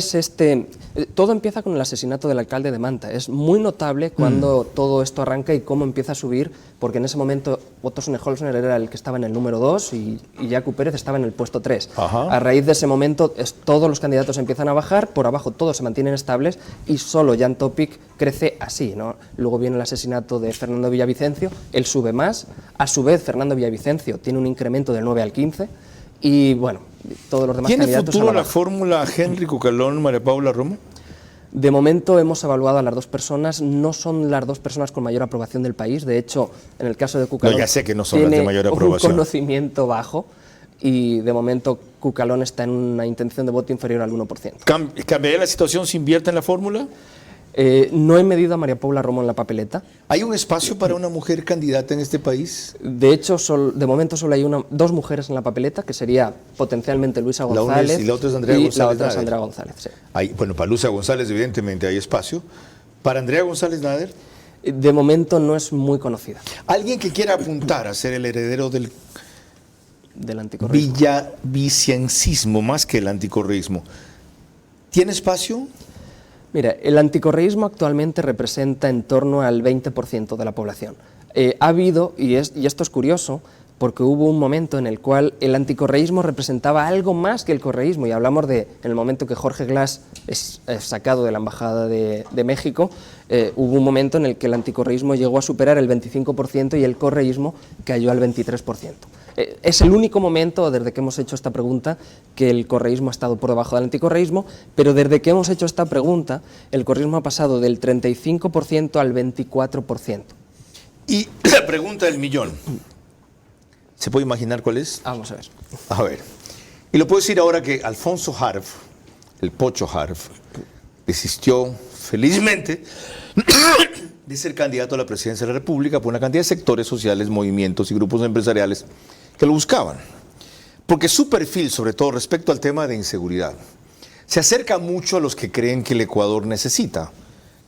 todo empieza con el asesinato del alcalde de Manta. Es muy notable cuando todo esto arranca y cómo empieza a subir, porque en ese momento Otto Sune-Holzner era el que estaba en el número 2 y Jakub Pérez estaba en el puesto 3. A raíz de ese momento todos los candidatos empiezan a bajar, por abajo todos se mantienen estables y solo Jan Topic crece así, ¿no? Luego viene el asesinato de Fernando Villavicencio, él sube más, a su vez Fernando Villavicencio tiene un incremento del 9 al 15 y bueno, todos los demás candidatos. ¿Tiene futuro la fórmula Henry Cucalón, María Paula Romo? De momento hemos evaluado a las dos personas, no son las dos personas con mayor aprobación del país, de hecho, en el caso de Cucalón, ya sé que no son las de mayor aprobación, un conocimiento bajo y de momento Cucalón está en una intención de voto inferior al 1%. ¿Cambiaría la situación si invierte en la fórmula? No he medido a María Paula Romo en la papeleta. ¿Hay un espacio para una mujer candidata en este país? De hecho, de momento solo hay dos mujeres en la papeleta, que sería potencialmente Luisa González y la otra es Andrea González. La otra es Andrea González, sí. Bueno, para Luisa González evidentemente hay espacio. ¿Para Andrea González Nader? De momento no es muy conocida. ¿Alguien que quiera apuntar a ser el heredero del anticorreísmo? Villavicencismo, más que el anticorreísmo, ¿tiene espacio? Mira, el anticorreísmo actualmente representa en torno al 20% de la población. Ha habido, y esto es curioso, porque hubo un momento en el cual el anticorreísmo representaba algo más que el correísmo, y hablamos en el momento que Jorge Glass es sacado de la Embajada de México, hubo un momento en el que el anticorreísmo llegó a superar el 25% y el correísmo cayó al 23%. Es el único momento, desde que hemos hecho esta pregunta, que el correísmo ha estado por debajo del anticorreísmo, pero desde que hemos hecho esta pregunta, el correísmo ha pasado del 35% al 24%. Y la pregunta del millón, ¿se puede imaginar cuál es? Vamos a ver. A ver, y lo puedo decir ahora que Alfonso Harf, el Pocho Harf, desistió felizmente de ser candidato a la presidencia de la República por una cantidad de sectores sociales, movimientos y grupos empresariales que lo buscaban. Porque su perfil, sobre todo respecto al tema de inseguridad, se acerca mucho a los que creen que el Ecuador necesita,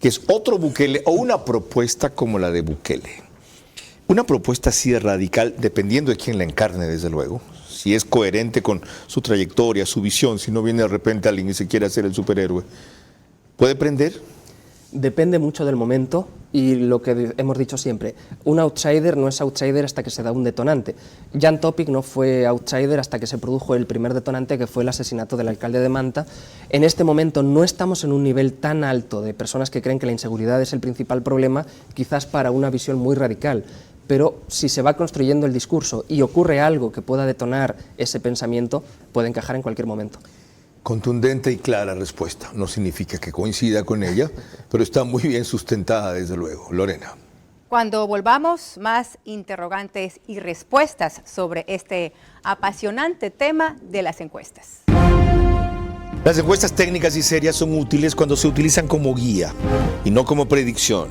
que es otro Bukele o una propuesta como la de Bukele. Una propuesta así de radical, dependiendo de quién la encarne, desde luego, si es coherente con su trayectoria, su visión, si no viene de repente alguien y se quiere hacer el superhéroe, ¿puede prender? Depende mucho del momento y lo que hemos dicho siempre, un outsider no es outsider hasta que se da un detonante. Jan Topic no fue outsider hasta que se produjo el primer detonante, que fue el asesinato del alcalde de Manta. En este momento no estamos en un nivel tan alto de personas que creen que la inseguridad es el principal problema, quizás para una visión muy radical. Pero si se va construyendo el discurso y ocurre algo que pueda detonar ese pensamiento, puede encajar en cualquier momento. Contundente y clara respuesta. No significa que coincida con ella, pero está muy bien sustentada, desde luego. Lorena. Cuando volvamos, más interrogantes y respuestas sobre este apasionante tema de las encuestas. Las encuestas técnicas y serias son útiles cuando se utilizan como guía y no como predicción.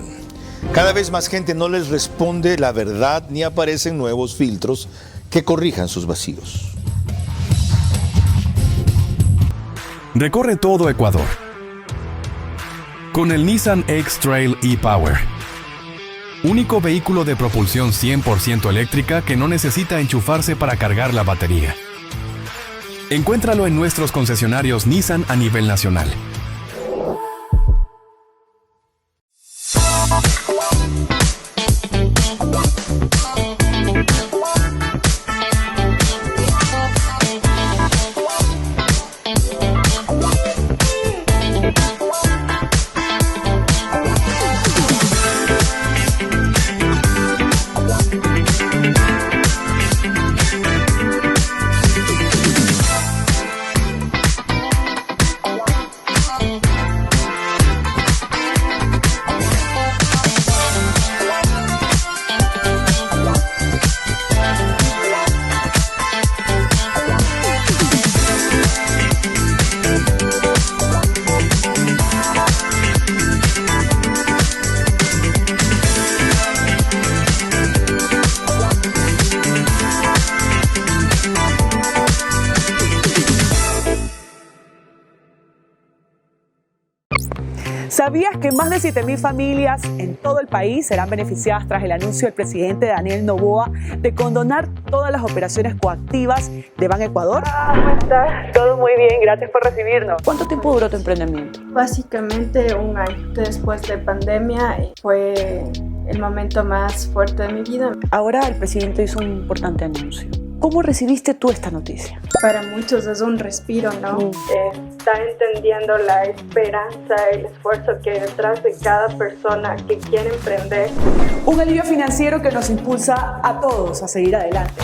Cada vez más gente no les responde la verdad ni aparecen nuevos filtros que corrijan sus vacíos. Recorre todo Ecuador con el Nissan X-Trail e-Power. Único vehículo de propulsión 100% eléctrica que no necesita enchufarse para cargar la batería. Encuéntralo en nuestros concesionarios Nissan a nivel nacional. ¿Sabías que más de 7.000 familias en todo el país serán beneficiadas tras el anuncio del presidente Daniel Noboa de condonar todas las operaciones coactivas de Banecuador? ¿Cómo estás? Todo muy bien, gracias por recibirnos. ¿Cuánto tiempo duró tu emprendimiento? Básicamente un año. Después de pandemia fue el momento más fuerte de mi vida. Ahora el presidente hizo un importante anuncio. ¿Cómo recibiste tú esta noticia? Para muchos es un respiro, ¿no? Está entendiendo la esperanza, el esfuerzo que hay detrás de cada persona que quiere emprender. Un alivio financiero que nos impulsa a todos a seguir adelante.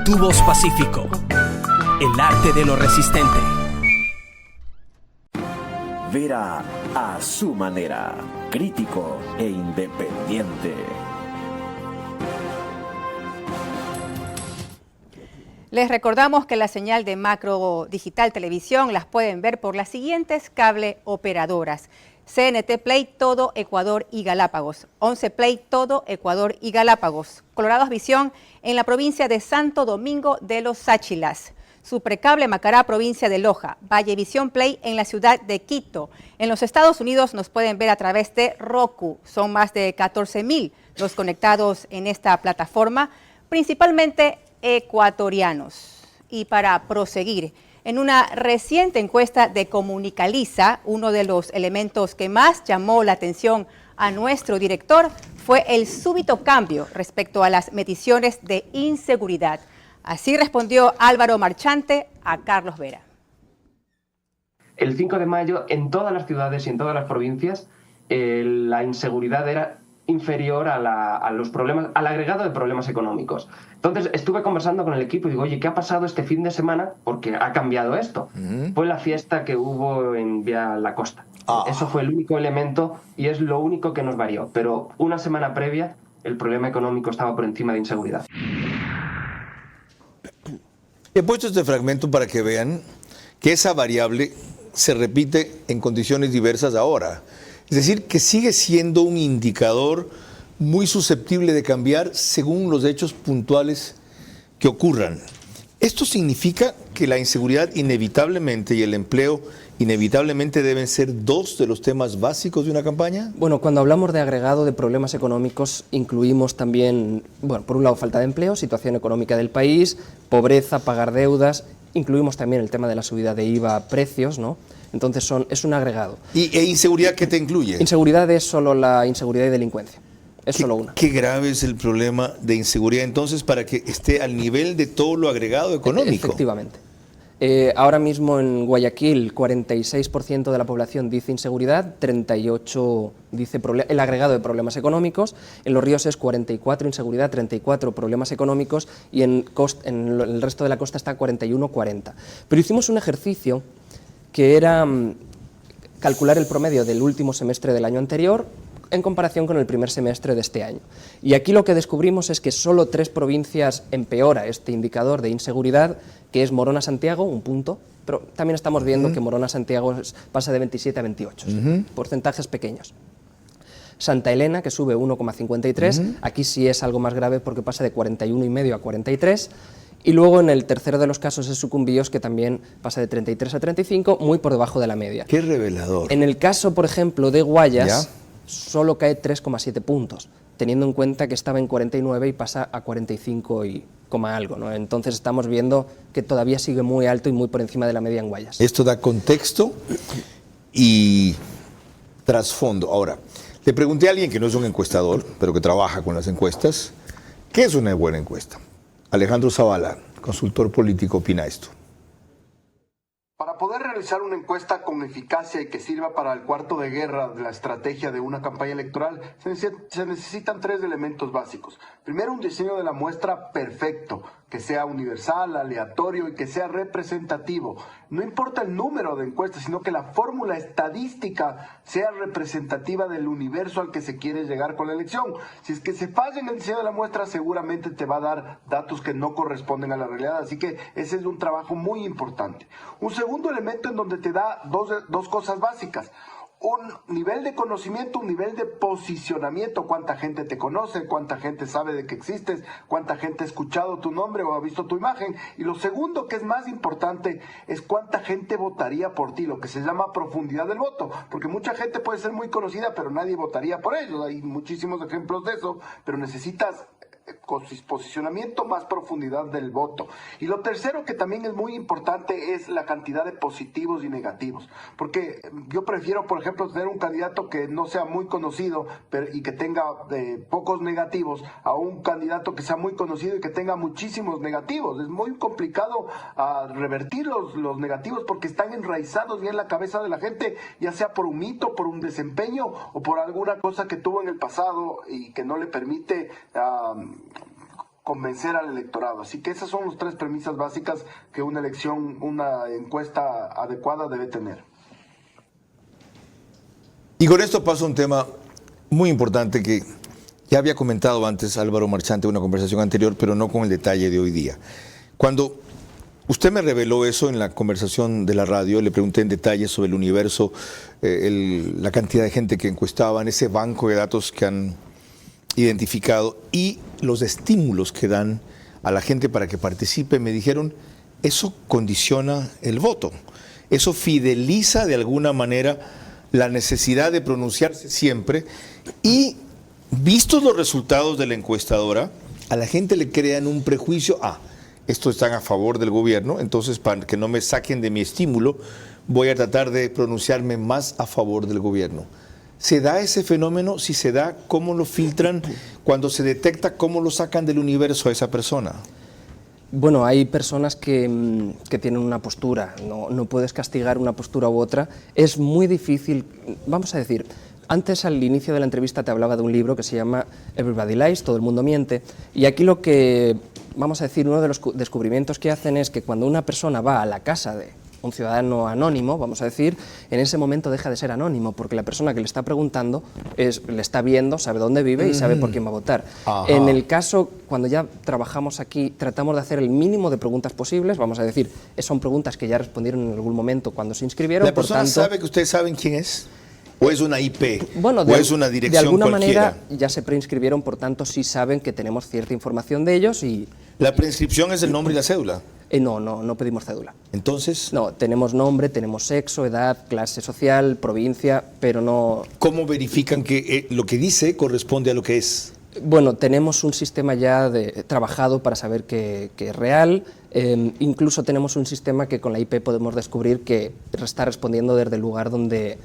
Tubos Pacífico, el arte de lo resistente. Vera a su manera, crítico e independiente. Les recordamos que la señal de Macro Digital Televisión las pueden ver por las siguientes cable operadoras: CNT Play todo Ecuador y Galápagos, 11 Play todo Ecuador y Galápagos, Colorados Visión en la provincia de Santo Domingo de los Sáchilas, Supercable Macará, provincia de Loja, Vallevisión Play en la ciudad de Quito. En los Estados Unidos nos pueden ver a través de Roku. Son más de 14.000 los conectados en esta plataforma, principalmente ecuatorianos. Y para proseguir, en una reciente encuesta de Comunicaliza, uno de los elementos que más llamó la atención a nuestro director fue el súbito cambio respecto a las mediciones de inseguridad. Así respondió Álvaro Marchante a Carlos Vera. El 5 de mayo, en todas las ciudades y en todas las provincias, la inseguridad era inferior a los problemas, al agregado de problemas económicos. Entonces estuve conversando con el equipo y digo, oye, ¿qué ha pasado este fin de semana? Porque ha cambiado esto. Fue la fiesta que hubo en Vía La Costa. Eso fue el único elemento y es lo único que nos varió. Pero una semana previa, el problema económico estaba por encima de inseguridad. He puesto este fragmento para que vean que esa variable se repite en condiciones diversas ahora. Es decir, que sigue siendo un indicador muy susceptible de cambiar según los hechos puntuales que ocurran. Esto significa que la inseguridad inevitablemente y el empleo inevitablemente deben ser dos de los temas básicos de una campaña. Bueno, cuando hablamos de agregado de problemas económicos, incluimos también, bueno, por un lado falta de empleo, situación económica del país, pobreza, pagar deudas, incluimos también el tema de la subida de IVA, precios, ¿no? Entonces es un agregado. ¿E inseguridad qué te incluye? Inseguridad es solo la inseguridad y delincuencia. Es solo una. Qué grave es el problema de inseguridad entonces para que esté al nivel de todo lo agregado económico. Efectivamente. Ahora mismo en Guayaquil 46% de la población dice inseguridad, 38% dice el agregado de problemas económicos, en Los Ríos es 44 inseguridad, 34 problemas económicos y en el resto de la costa está 41-40. Pero hicimos un ejercicio que era calcular el promedio del último semestre del año anterior en comparación con el primer semestre de este año. Y aquí lo que descubrimos es que solo 3 provincias empeora este indicador de inseguridad, que es Morona-Santiago, un punto, pero también estamos viendo que Morona-Santiago pasa de 27 a 28, porcentajes pequeños. Santa Elena, que sube 1,53, aquí sí es algo más grave porque pasa de 41,5 a 43, y luego en el tercero de los casos es Sucumbíos, que también pasa de 33 a 35, muy por debajo de la media. ¡Qué revelador! En el caso, por ejemplo, de Guayas, solo cae 3,7 puntos, teniendo en cuenta que estaba en 49 y pasa a 45 y algo, ¿no? Entonces estamos viendo que todavía sigue muy alto y muy por encima de la media en Guayas. Esto da contexto y trasfondo. Ahora, le pregunté a alguien que no es un encuestador, pero que trabaja con las encuestas, ¿qué es una buena encuesta? Alejandro Zavala, consultor político, opina esto. Para poder realizar una encuesta con eficacia y que sirva para el cuarto de guerra de la estrategia de una campaña electoral, se necesitan 3 elementos básicos. Primero, un diseño de la muestra perfecto, que sea universal, aleatorio y que sea representativo. No importa el número de encuestas, sino que la fórmula estadística sea representativa del universo al que se quiere llegar con la elección. Si es que se falla en el diseño de la muestra, seguramente te va a dar datos que no corresponden a la realidad. Así que ese es un trabajo muy importante. Un segundo elemento en donde te da dos cosas básicas. Un nivel de conocimiento, un nivel de posicionamiento, cuánta gente te conoce, cuánta gente sabe de que existes, cuánta gente ha escuchado tu nombre o ha visto tu imagen. Y lo segundo, que es más importante, es cuánta gente votaría por ti, lo que se llama profundidad del voto, porque mucha gente puede ser muy conocida, pero nadie votaría por ellos. Hay muchísimos ejemplos de eso, pero necesitas posicionamiento más profundidad del voto. Y lo tercero, que también es muy importante, es la cantidad de positivos y negativos, porque yo prefiero, por ejemplo, tener un candidato que no sea muy conocido y que tenga pocos negativos, a un candidato que sea muy conocido y que tenga muchísimos negativos. Es muy complicado revertir los negativos porque están enraizados bien en la cabeza de la gente, ya sea por un mito, por un desempeño o por alguna cosa que tuvo en el pasado y que no le permite convencer al electorado. Así que esas son las 3 premisas básicas que una elección, una encuesta adecuada debe tener. Y con esto pasa un tema muy importante que ya había comentado antes Álvaro Marchante en una conversación anterior, pero no con el detalle de hoy día. Cuando usted me reveló eso en la conversación de la radio, le pregunté en detalle sobre el universo, la cantidad de gente que encuestaban, ese banco de datos que han identificado y los estímulos que dan a la gente para que participe. Me dijeron, eso condiciona el voto, eso fideliza de alguna manera la necesidad de pronunciarse siempre, y vistos los resultados de la encuestadora, a la gente le crean un prejuicio, estos están a favor del gobierno, entonces para que no me saquen de mi estímulo, voy a tratar de pronunciarme más a favor del gobierno. ¿Se da ese fenómeno? Si se da, ¿cómo lo filtran? Cuando se detecta, ¿cómo lo sacan del universo a esa persona? Bueno, hay personas que tienen una postura, no puedes castigar una postura u otra. Es muy difícil, vamos a decir, antes al inicio de la entrevista te hablaba de un libro que se llama Everybody Lies, Todo el mundo miente, y aquí lo que, vamos a decir, uno de los descubrimientos que hacen es que cuando una persona va a la casa de un ciudadano anónimo, vamos a decir, en ese momento deja de ser anónimo, porque la persona que le está preguntando le está viendo, sabe dónde vive y sabe por quién va a votar. Ajá. En el caso, cuando ya trabajamos aquí, tratamos de hacer el mínimo de preguntas posibles, vamos a decir, son preguntas que ya respondieron en algún momento cuando se inscribieron. ¿La persona sabe que ustedes saben quién es? ¿O es una IP? Bueno, ¿O es una dirección de alguna cualquiera? manera ya se preinscribieron, por tanto sí saben que tenemos cierta información de ellos y... ¿La preinscripción es el nombre y la cédula? No pedimos cédula. ¿Entonces? No, tenemos nombre, tenemos sexo, edad, clase social, provincia, pero no... ¿Cómo verifican que lo que dice corresponde a lo que es? Bueno, tenemos un sistema ya trabajado para saber que es real, incluso tenemos un sistema que con la IP podemos descubrir que está respondiendo desde el lugar donde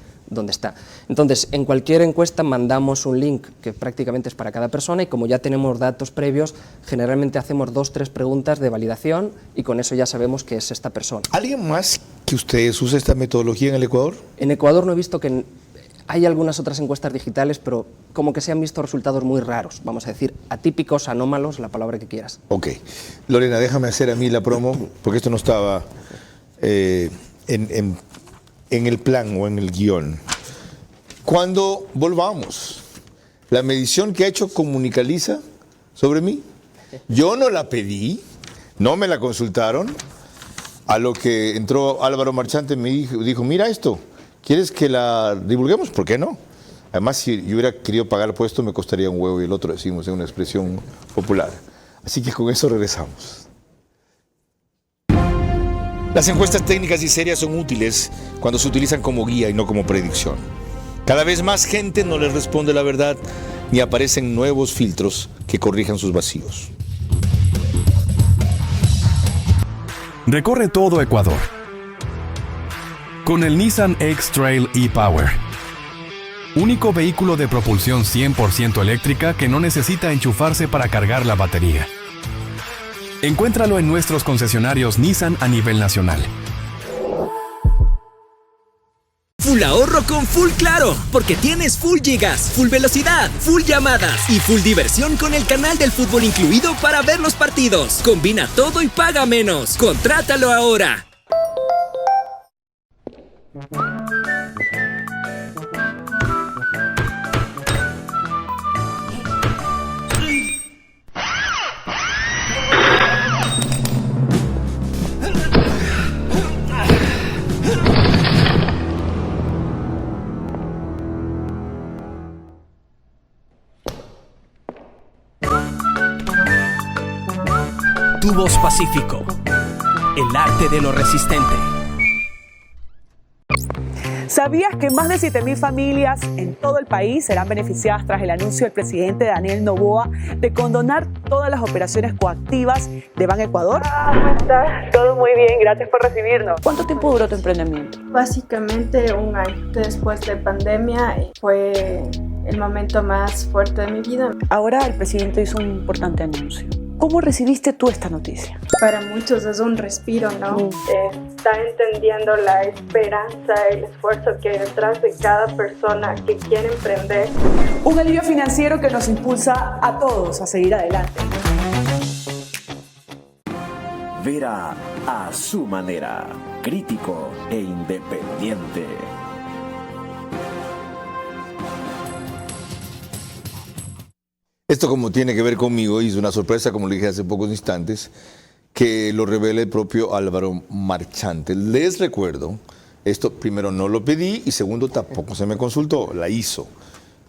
está. Entonces, en cualquier encuesta mandamos un link que prácticamente es para cada persona, y como ya tenemos datos previos, generalmente hacemos 2 o 3 preguntas de validación y con eso ya sabemos que es esta persona. ¿Alguien más que ustedes use esta metodología en el Ecuador? En Ecuador no he visto que... Hay algunas otras encuestas digitales, pero como que se han visto resultados muy raros, vamos a decir, atípicos, anómalos, la palabra que quieras. Ok. Lorena, déjame hacer a mí la promo, porque esto no estaba en el plan o en el guión. Cuando volvamos, la medición que ha hecho Comunicaliza sobre mí, yo no la pedí, no me la consultaron, a lo que entró Álvaro Marchante me dijo, mira esto, ¿quieres que la divulguemos? ¿Por qué no? Además, si yo hubiera querido pagar el puesto, me costaría un huevo, y el otro decimos en una expresión popular. Así que con eso regresamos. Las encuestas técnicas y serias son útiles cuando se utilizan como guía y no como predicción. Cada vez más gente no les responde la verdad, ni aparecen nuevos filtros que corrijan sus vacíos. Recorre todo Ecuador con el Nissan X-Trail e-Power. Único vehículo de propulsión 100% eléctrica que no necesita enchufarse para cargar la batería. Encuéntralo en nuestros concesionarios Nissan a nivel nacional. Full ahorro con Full Claro, porque tienes full gigas, full velocidad, full llamadas y full diversión con el canal del fútbol incluido para ver los partidos. Combina todo y paga menos. Contrátalo ahora. Tubos Pacífico, el arte de lo resistente. ¿Sabías que más de 7.000 familias en todo el país serán beneficiadas tras el anuncio del presidente Daniel Noboa de condonar todas las operaciones coactivas de Banecuador? ¿Cómo estás? Todo muy bien, gracias por recibirnos. ¿Cuánto tiempo duró tu emprendimiento? Básicamente 1 año. Después de pandemia fue el momento más fuerte de mi vida. Ahora el presidente hizo un importante anuncio. ¿Cómo recibiste tú esta noticia? Para muchos es un respiro, ¿no? Está entendiendo la esperanza, el esfuerzo que hay detrás de cada persona que quiere emprender. Un alivio financiero que nos impulsa a todos a seguir adelante. Vera a su manera, crítico e independiente. Esto como tiene que ver conmigo, y es una sorpresa, como le dije hace pocos instantes, que lo revela el propio Álvaro Marchante. Les recuerdo, esto primero no lo pedí y segundo tampoco se me consultó, la hizo.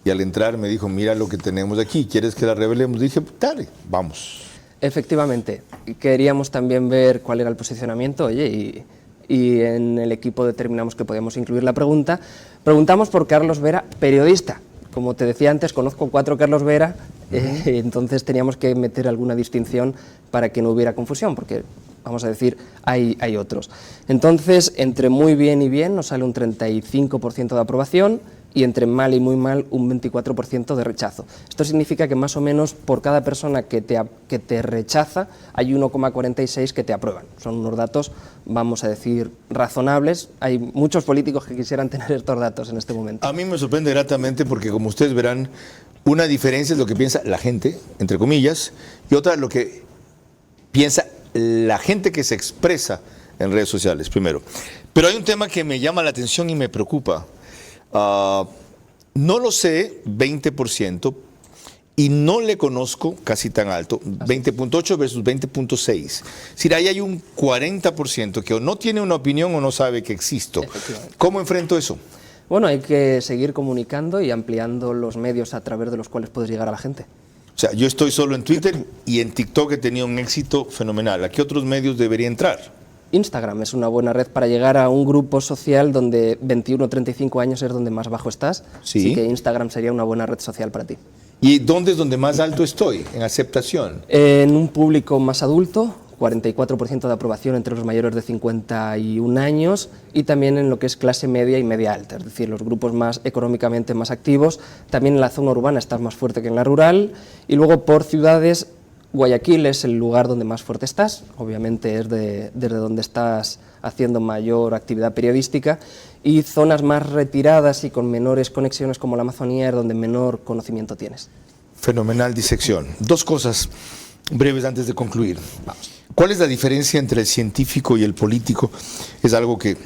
Y al entrar me dijo, mira lo que tenemos aquí, ¿quieres que la revelemos? Dije, dale, vamos. Efectivamente, queríamos también ver cuál era el posicionamiento, oye, y en el equipo determinamos que podíamos incluir la pregunta. Preguntamos por Carlos Vera, periodista. Como te decía antes, conozco 4 Carlos Vera, entonces teníamos que meter alguna distinción para que no hubiera confusión, porque, vamos a decir, hay otros. Entonces, entre muy bien y bien nos sale un 35% de aprobación y entre mal y muy mal un 24% de rechazo. Esto significa que más o menos por cada persona que te rechaza hay 1,46 que te aprueban. Son unos datos, vamos a decir, razonables. Hay muchos políticos que quisieran tener estos datos en este momento. A mí me sorprende gratamente porque, como ustedes verán, una diferencia es lo que piensa la gente, entre comillas, y otra lo que piensa la gente que se expresa en redes sociales, primero. Pero hay un tema que me llama la atención y me preocupa. No lo sé, 20%, y no le conozco casi tan alto, 20.8 versus 20.6. Es decir, ahí hay un 40% que o no tiene una opinión o no sabe que existo. ¿Cómo enfrento eso? Bueno, hay que seguir comunicando y ampliando los medios a través de los cuales puedes llegar a la gente. O sea, yo estoy solo en Twitter y en TikTok he tenido un éxito fenomenal. ¿A qué otros medios debería entrar? Instagram es una buena red para llegar a un grupo social donde 21-35 años es donde más bajo estás. Sí. Así que Instagram sería una buena red social para ti. ¿Y dónde es donde más alto estoy en aceptación? En un público más adulto, 44% de aprobación entre los mayores de 51 años y también en lo que es clase media y media alta, es decir, los grupos más económicamente más activos. También en la zona urbana estás más fuerte que en la rural y luego por ciudades. Guayaquil es el lugar donde más fuerte estás, obviamente es desde donde estás haciendo mayor actividad periodística, y zonas más retiradas y con menores conexiones como la Amazonía es donde menor conocimiento tienes. Fenomenal disección. 2 cosas breves antes de concluir. ¿Cuál es la diferencia entre el científico y el político? Es algo que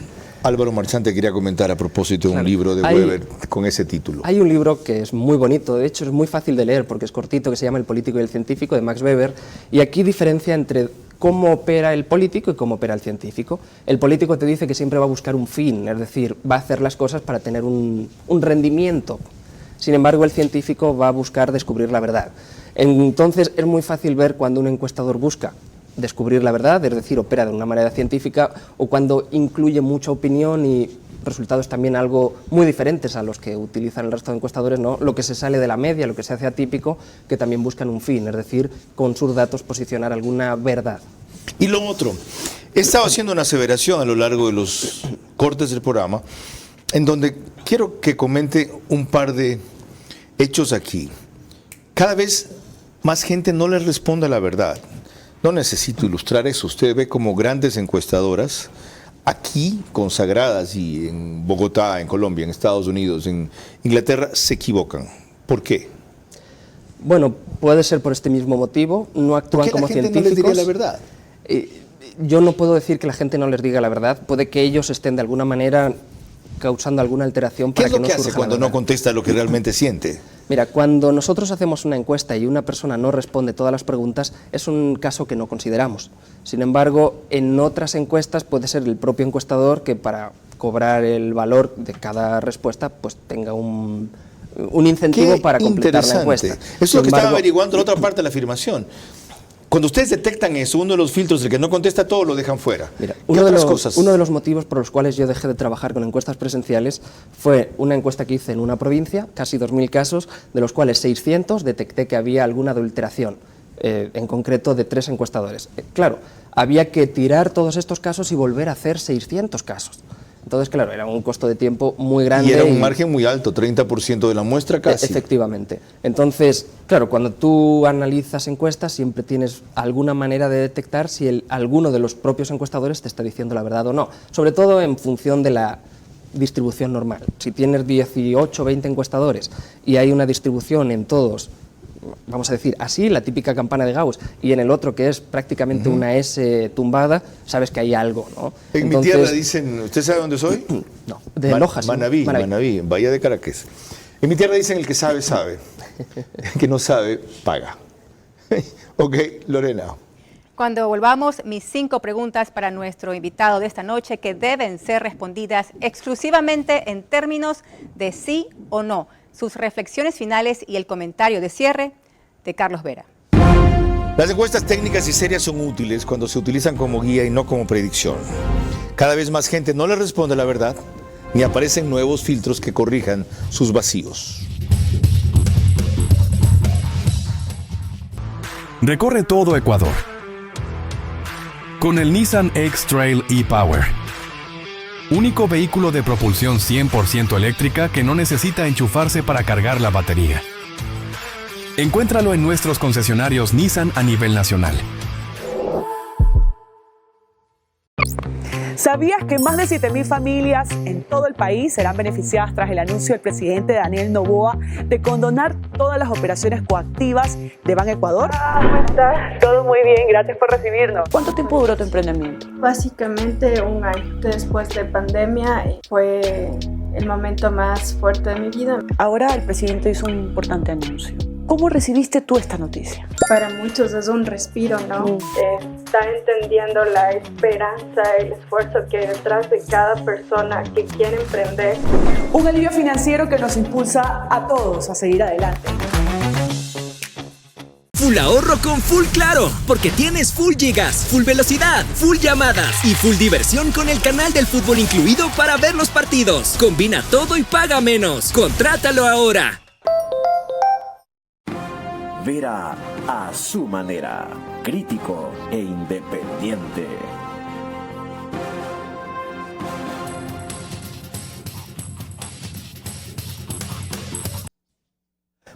Álvaro Marchante quería comentar a propósito de un libro de Weber con ese título. Hay un libro que es muy bonito, de hecho es muy fácil de leer porque es cortito, que se llama El político y el científico, de Max Weber, y aquí diferencia entre cómo opera el político y cómo opera el científico. El político te dice que siempre va a buscar un fin, es decir, va a hacer las cosas para tener un rendimiento. Sin embargo, el científico va a buscar descubrir la verdad. Entonces es muy fácil ver cuando un encuestador busca descubrir la verdad, es decir, opera de una manera científica, o cuando incluye mucha opinión y resultados también algo muy diferentes a los que utilizan el resto de encuestadores, ¿no? Lo que se sale de la media, lo que se hace atípico, que también buscan un fin, es decir, con sus datos posicionar alguna verdad. Y lo otro, he estado haciendo una aseveración a lo largo de los cortes del programa, en donde quiero que comente un par de hechos aquí. Cada vez más gente no le responde a la verdad. No necesito ilustrar eso. Usted ve como grandes encuestadoras aquí consagradas y en Bogotá, en Colombia, en Estados Unidos, en Inglaterra, se equivocan. ¿Por qué? Bueno, puede ser por este mismo motivo, no actúan como científicos. ¿Por qué la gente no les diría la verdad? Yo no puedo decir que la gente no les diga la verdad, puede que ellos estén de alguna manera causando alguna alteración para que no surja. ¿Qué es lo que hace cuando no contesta lo que realmente siente? Mira, cuando nosotros hacemos una encuesta y una persona no responde todas las preguntas, es un caso que no consideramos. Sin embargo, en otras encuestas puede ser el propio encuestador que para cobrar el valor de cada respuesta pues tenga un incentivo para completar la encuesta. Eso es lo que estaba averiguando la otra parte de la afirmación. Cuando ustedes detectan eso, uno de los filtros, el que no contesta todo, lo dejan fuera. Mira, uno de los motivos por los cuales yo dejé de trabajar con encuestas presenciales fue una encuesta que hice en una provincia, casi 2.000 casos, de los cuales 600 detecté que había alguna adulteración, en concreto de 3 encuestadores. Claro, había que tirar todos estos casos y volver a hacer 600 casos. Entonces, claro, era un costo de tiempo muy grande. Y era un margen muy alto, 30% de la muestra casi. Efectivamente. Entonces, claro, cuando tú analizas encuestas siempre tienes alguna manera de detectar si alguno de los propios encuestadores te está diciendo la verdad o no. Sobre todo en función de la distribución normal. Si tienes 18 o 20 encuestadores y hay una distribución en todos, vamos a decir así, la típica campana de Gauss, y en el otro que es prácticamente una S tumbada, sabes que hay algo, ¿no? En mi tierra dicen, ¿usted sabe dónde soy? No, de Lojas. Manabí, en Bahía de Caracas. En mi tierra dicen el que sabe, sabe. El que no sabe, paga. Ok, Lorena. Cuando volvamos, mis 5 preguntas para nuestro invitado de esta noche que deben ser respondidas exclusivamente en términos de sí o no. Sus reflexiones finales y el comentario de cierre de Carlos Vera. Las encuestas técnicas y serias son útiles cuando se utilizan como guía y no como predicción. Cada vez más gente no le responde la verdad, ni aparecen nuevos filtros que corrijan sus vacíos. Recorre todo Ecuador con el Nissan X-Trail e-Power. Único vehículo de propulsión 100% eléctrica que no necesita enchufarse para cargar la batería. Encuéntralo en nuestros concesionarios Nissan a nivel nacional. ¿Sabías que más de 7.000 familias en todo el país serán beneficiadas tras el anuncio del presidente Daniel Noboa de condonar todas las operaciones coactivas de Banecuador? ¿Cómo estás? Todo muy bien, gracias por recibirnos. ¿Cuánto tiempo duró tu emprendimiento? Básicamente 1 año. Después de pandemia fue el momento más fuerte de mi vida. Ahora el presidente hizo un importante anuncio. ¿Cómo recibiste tú esta noticia? Para muchos es un respiro, ¿no? Está entendiendo la esperanza, el esfuerzo que hay detrás de cada persona que quiere emprender. Un alivio financiero que nos impulsa a todos a seguir adelante. Full ahorro con Full Claro, porque tienes full gigas, full velocidad, full llamadas y full diversión con el canal del fútbol incluido para ver los partidos. Combina todo y paga menos. Contrátalo ahora. Vera a su manera, crítico e independiente.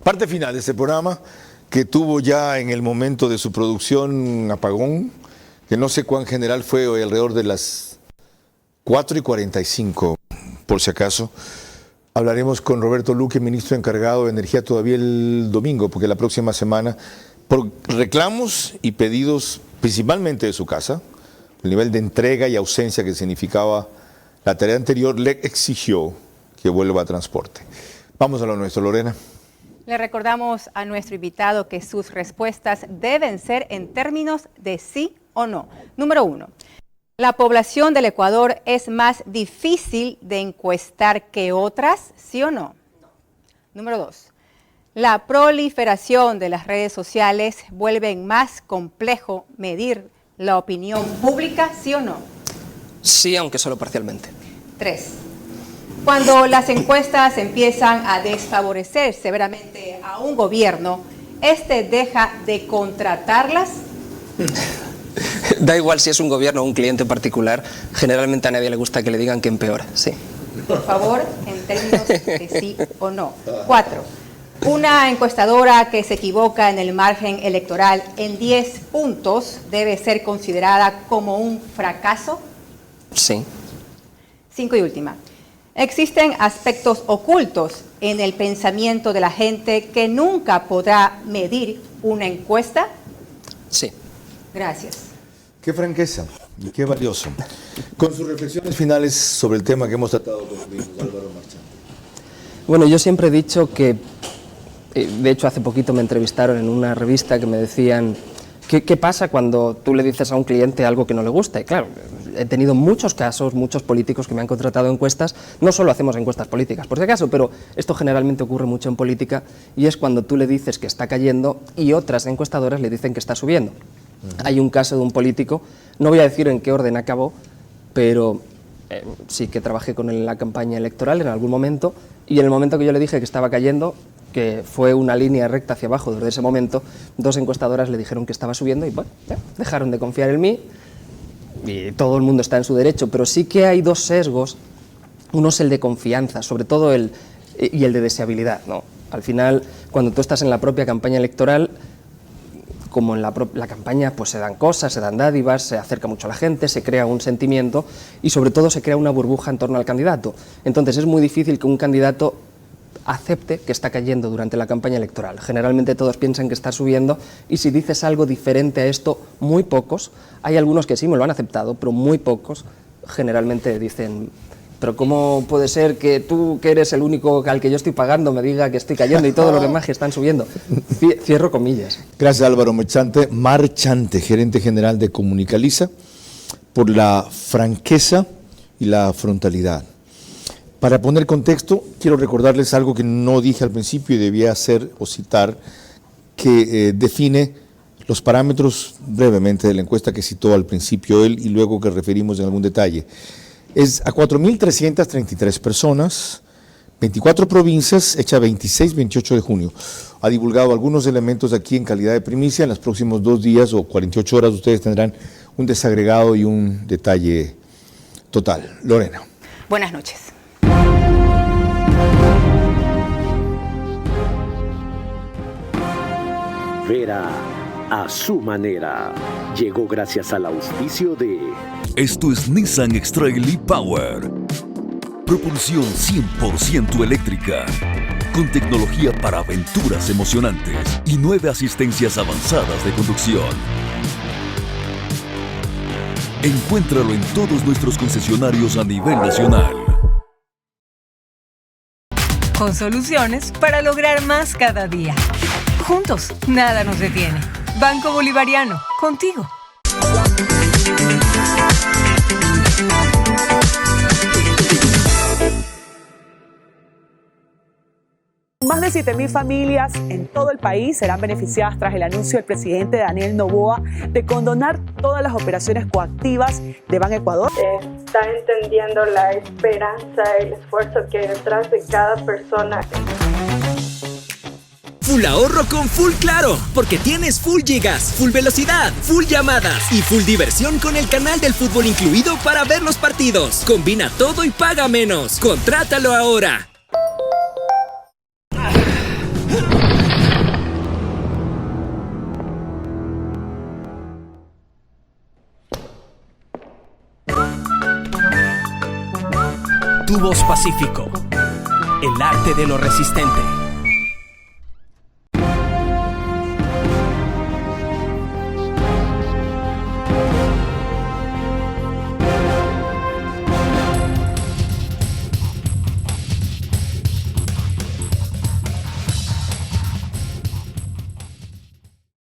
Parte final de este programa que tuvo ya en el momento de su producción un apagón, que no sé cuán general fue, hoy alrededor de las 4:45, por si acaso. Hablaremos con Roberto Luque, ministro encargado de Energía, todavía el domingo, porque la próxima semana, por reclamos y pedidos principalmente de su casa, el nivel de entrega y ausencia que significaba la tarea anterior, le exigió que vuelva a transporte. Vamos a lo nuestro, Lorena. Le recordamos a nuestro invitado que sus respuestas deben ser en términos de sí o no. Número 1. ¿La población del Ecuador es más difícil de encuestar que otras, sí o no? Número 2. ¿La proliferación de las redes sociales vuelve más complejo medir la opinión pública, sí o no? Sí, aunque solo parcialmente. 3. Cuando las encuestas empiezan a desfavorecer severamente a un gobierno, ¿este deja de contratarlas? Da igual si es un gobierno o un cliente particular, generalmente a nadie le gusta que le digan que empeora, sí. Por favor, en términos de sí o no. 4. Una encuestadora que se equivoca en el margen electoral en 10 puntos debe ser considerada como un fracaso. Sí. 5 y última. ¿Existen aspectos ocultos en el pensamiento de la gente que nunca podrá medir una encuesta? Sí. Gracias. Qué franqueza y qué valioso. Con sus reflexiones finales sobre el tema que hemos tratado con Álvaro Marchante. Bueno, yo siempre he dicho que, de hecho hace poquito me entrevistaron en una revista que me decían, ¿qué pasa cuando tú le dices a un cliente algo que no le gusta? Y claro, he tenido muchos casos, muchos políticos que me han contratado encuestas, no solo hacemos encuestas políticas, por si acaso, pero esto generalmente ocurre mucho en política, y es cuando tú le dices que está cayendo y otras encuestadoras le dicen que está subiendo. Hay un caso de un político, no voy a decir en qué orden acabó, pero sí que trabajé con él en la campaña electoral en algún momento, y en el momento que yo le dije que estaba cayendo, que fue una línea recta hacia abajo desde ese momento, 2 encuestadoras le dijeron que estaba subiendo y bueno, dejaron de confiar en mí y todo el mundo está en su derecho, pero sí que hay 2 sesgos, uno es el de confianza, sobre todo y el de deseabilidad, ¿no? Al final, cuando tú estás en la propia campaña electoral, como en la campaña, pues se dan cosas, se dan dádivas, se acerca mucho a la gente, se crea un sentimiento y sobre todo se crea una burbuja en torno al candidato. Entonces es muy difícil que un candidato acepte que está cayendo durante la campaña electoral. Generalmente todos piensan que está subiendo y si dices algo diferente a esto, muy pocos, hay algunos que sí me lo han aceptado, pero muy pocos generalmente dicen, pero ¿cómo puede ser que tú, que eres el único al que yo estoy pagando, me diga que estoy cayendo y todos los demás que están subiendo? Cierro comillas. Gracias Álvaro Marchante, gerente general de Comunicaliza, por la franqueza y la frontalidad. Para poner contexto, quiero recordarles algo que no dije al principio y debía hacer o citar, que define los parámetros brevemente de la encuesta que citó al principio él y luego que referimos en algún detalle. Es a 4.333 personas, 24 provincias, hecha 26-28 de junio. Ha divulgado algunos elementos aquí en calidad de primicia. En los próximos 2 días o 48 horas ustedes tendrán un desagregado y un detalle total. Lorena. Buenas noches. Vera a su manera. Llegó gracias al auspicio de... Esto es Nissan X-Trail e-Power. Propulsión 100% eléctrica. Con tecnología para aventuras emocionantes y 9 asistencias avanzadas de conducción. Encuéntralo en todos nuestros concesionarios a nivel nacional. Con soluciones para lograr más cada día. Juntos, nada nos detiene. Banco Bolivariano, contigo. Más de 7.000 familias en todo el país serán beneficiadas tras el anuncio del presidente Daniel Noboa de condonar todas las operaciones coactivas de Banecuador. Está entendiendo la esperanza, el esfuerzo que hay detrás de cada persona. Full ahorro con Full Claro, porque tienes full gigas, full velocidad, full llamadas y full diversión con el canal del fútbol incluido para ver los partidos. Combina todo y paga menos. Contrátalo ahora. Tu voz Pacífico, el arte de lo resistente.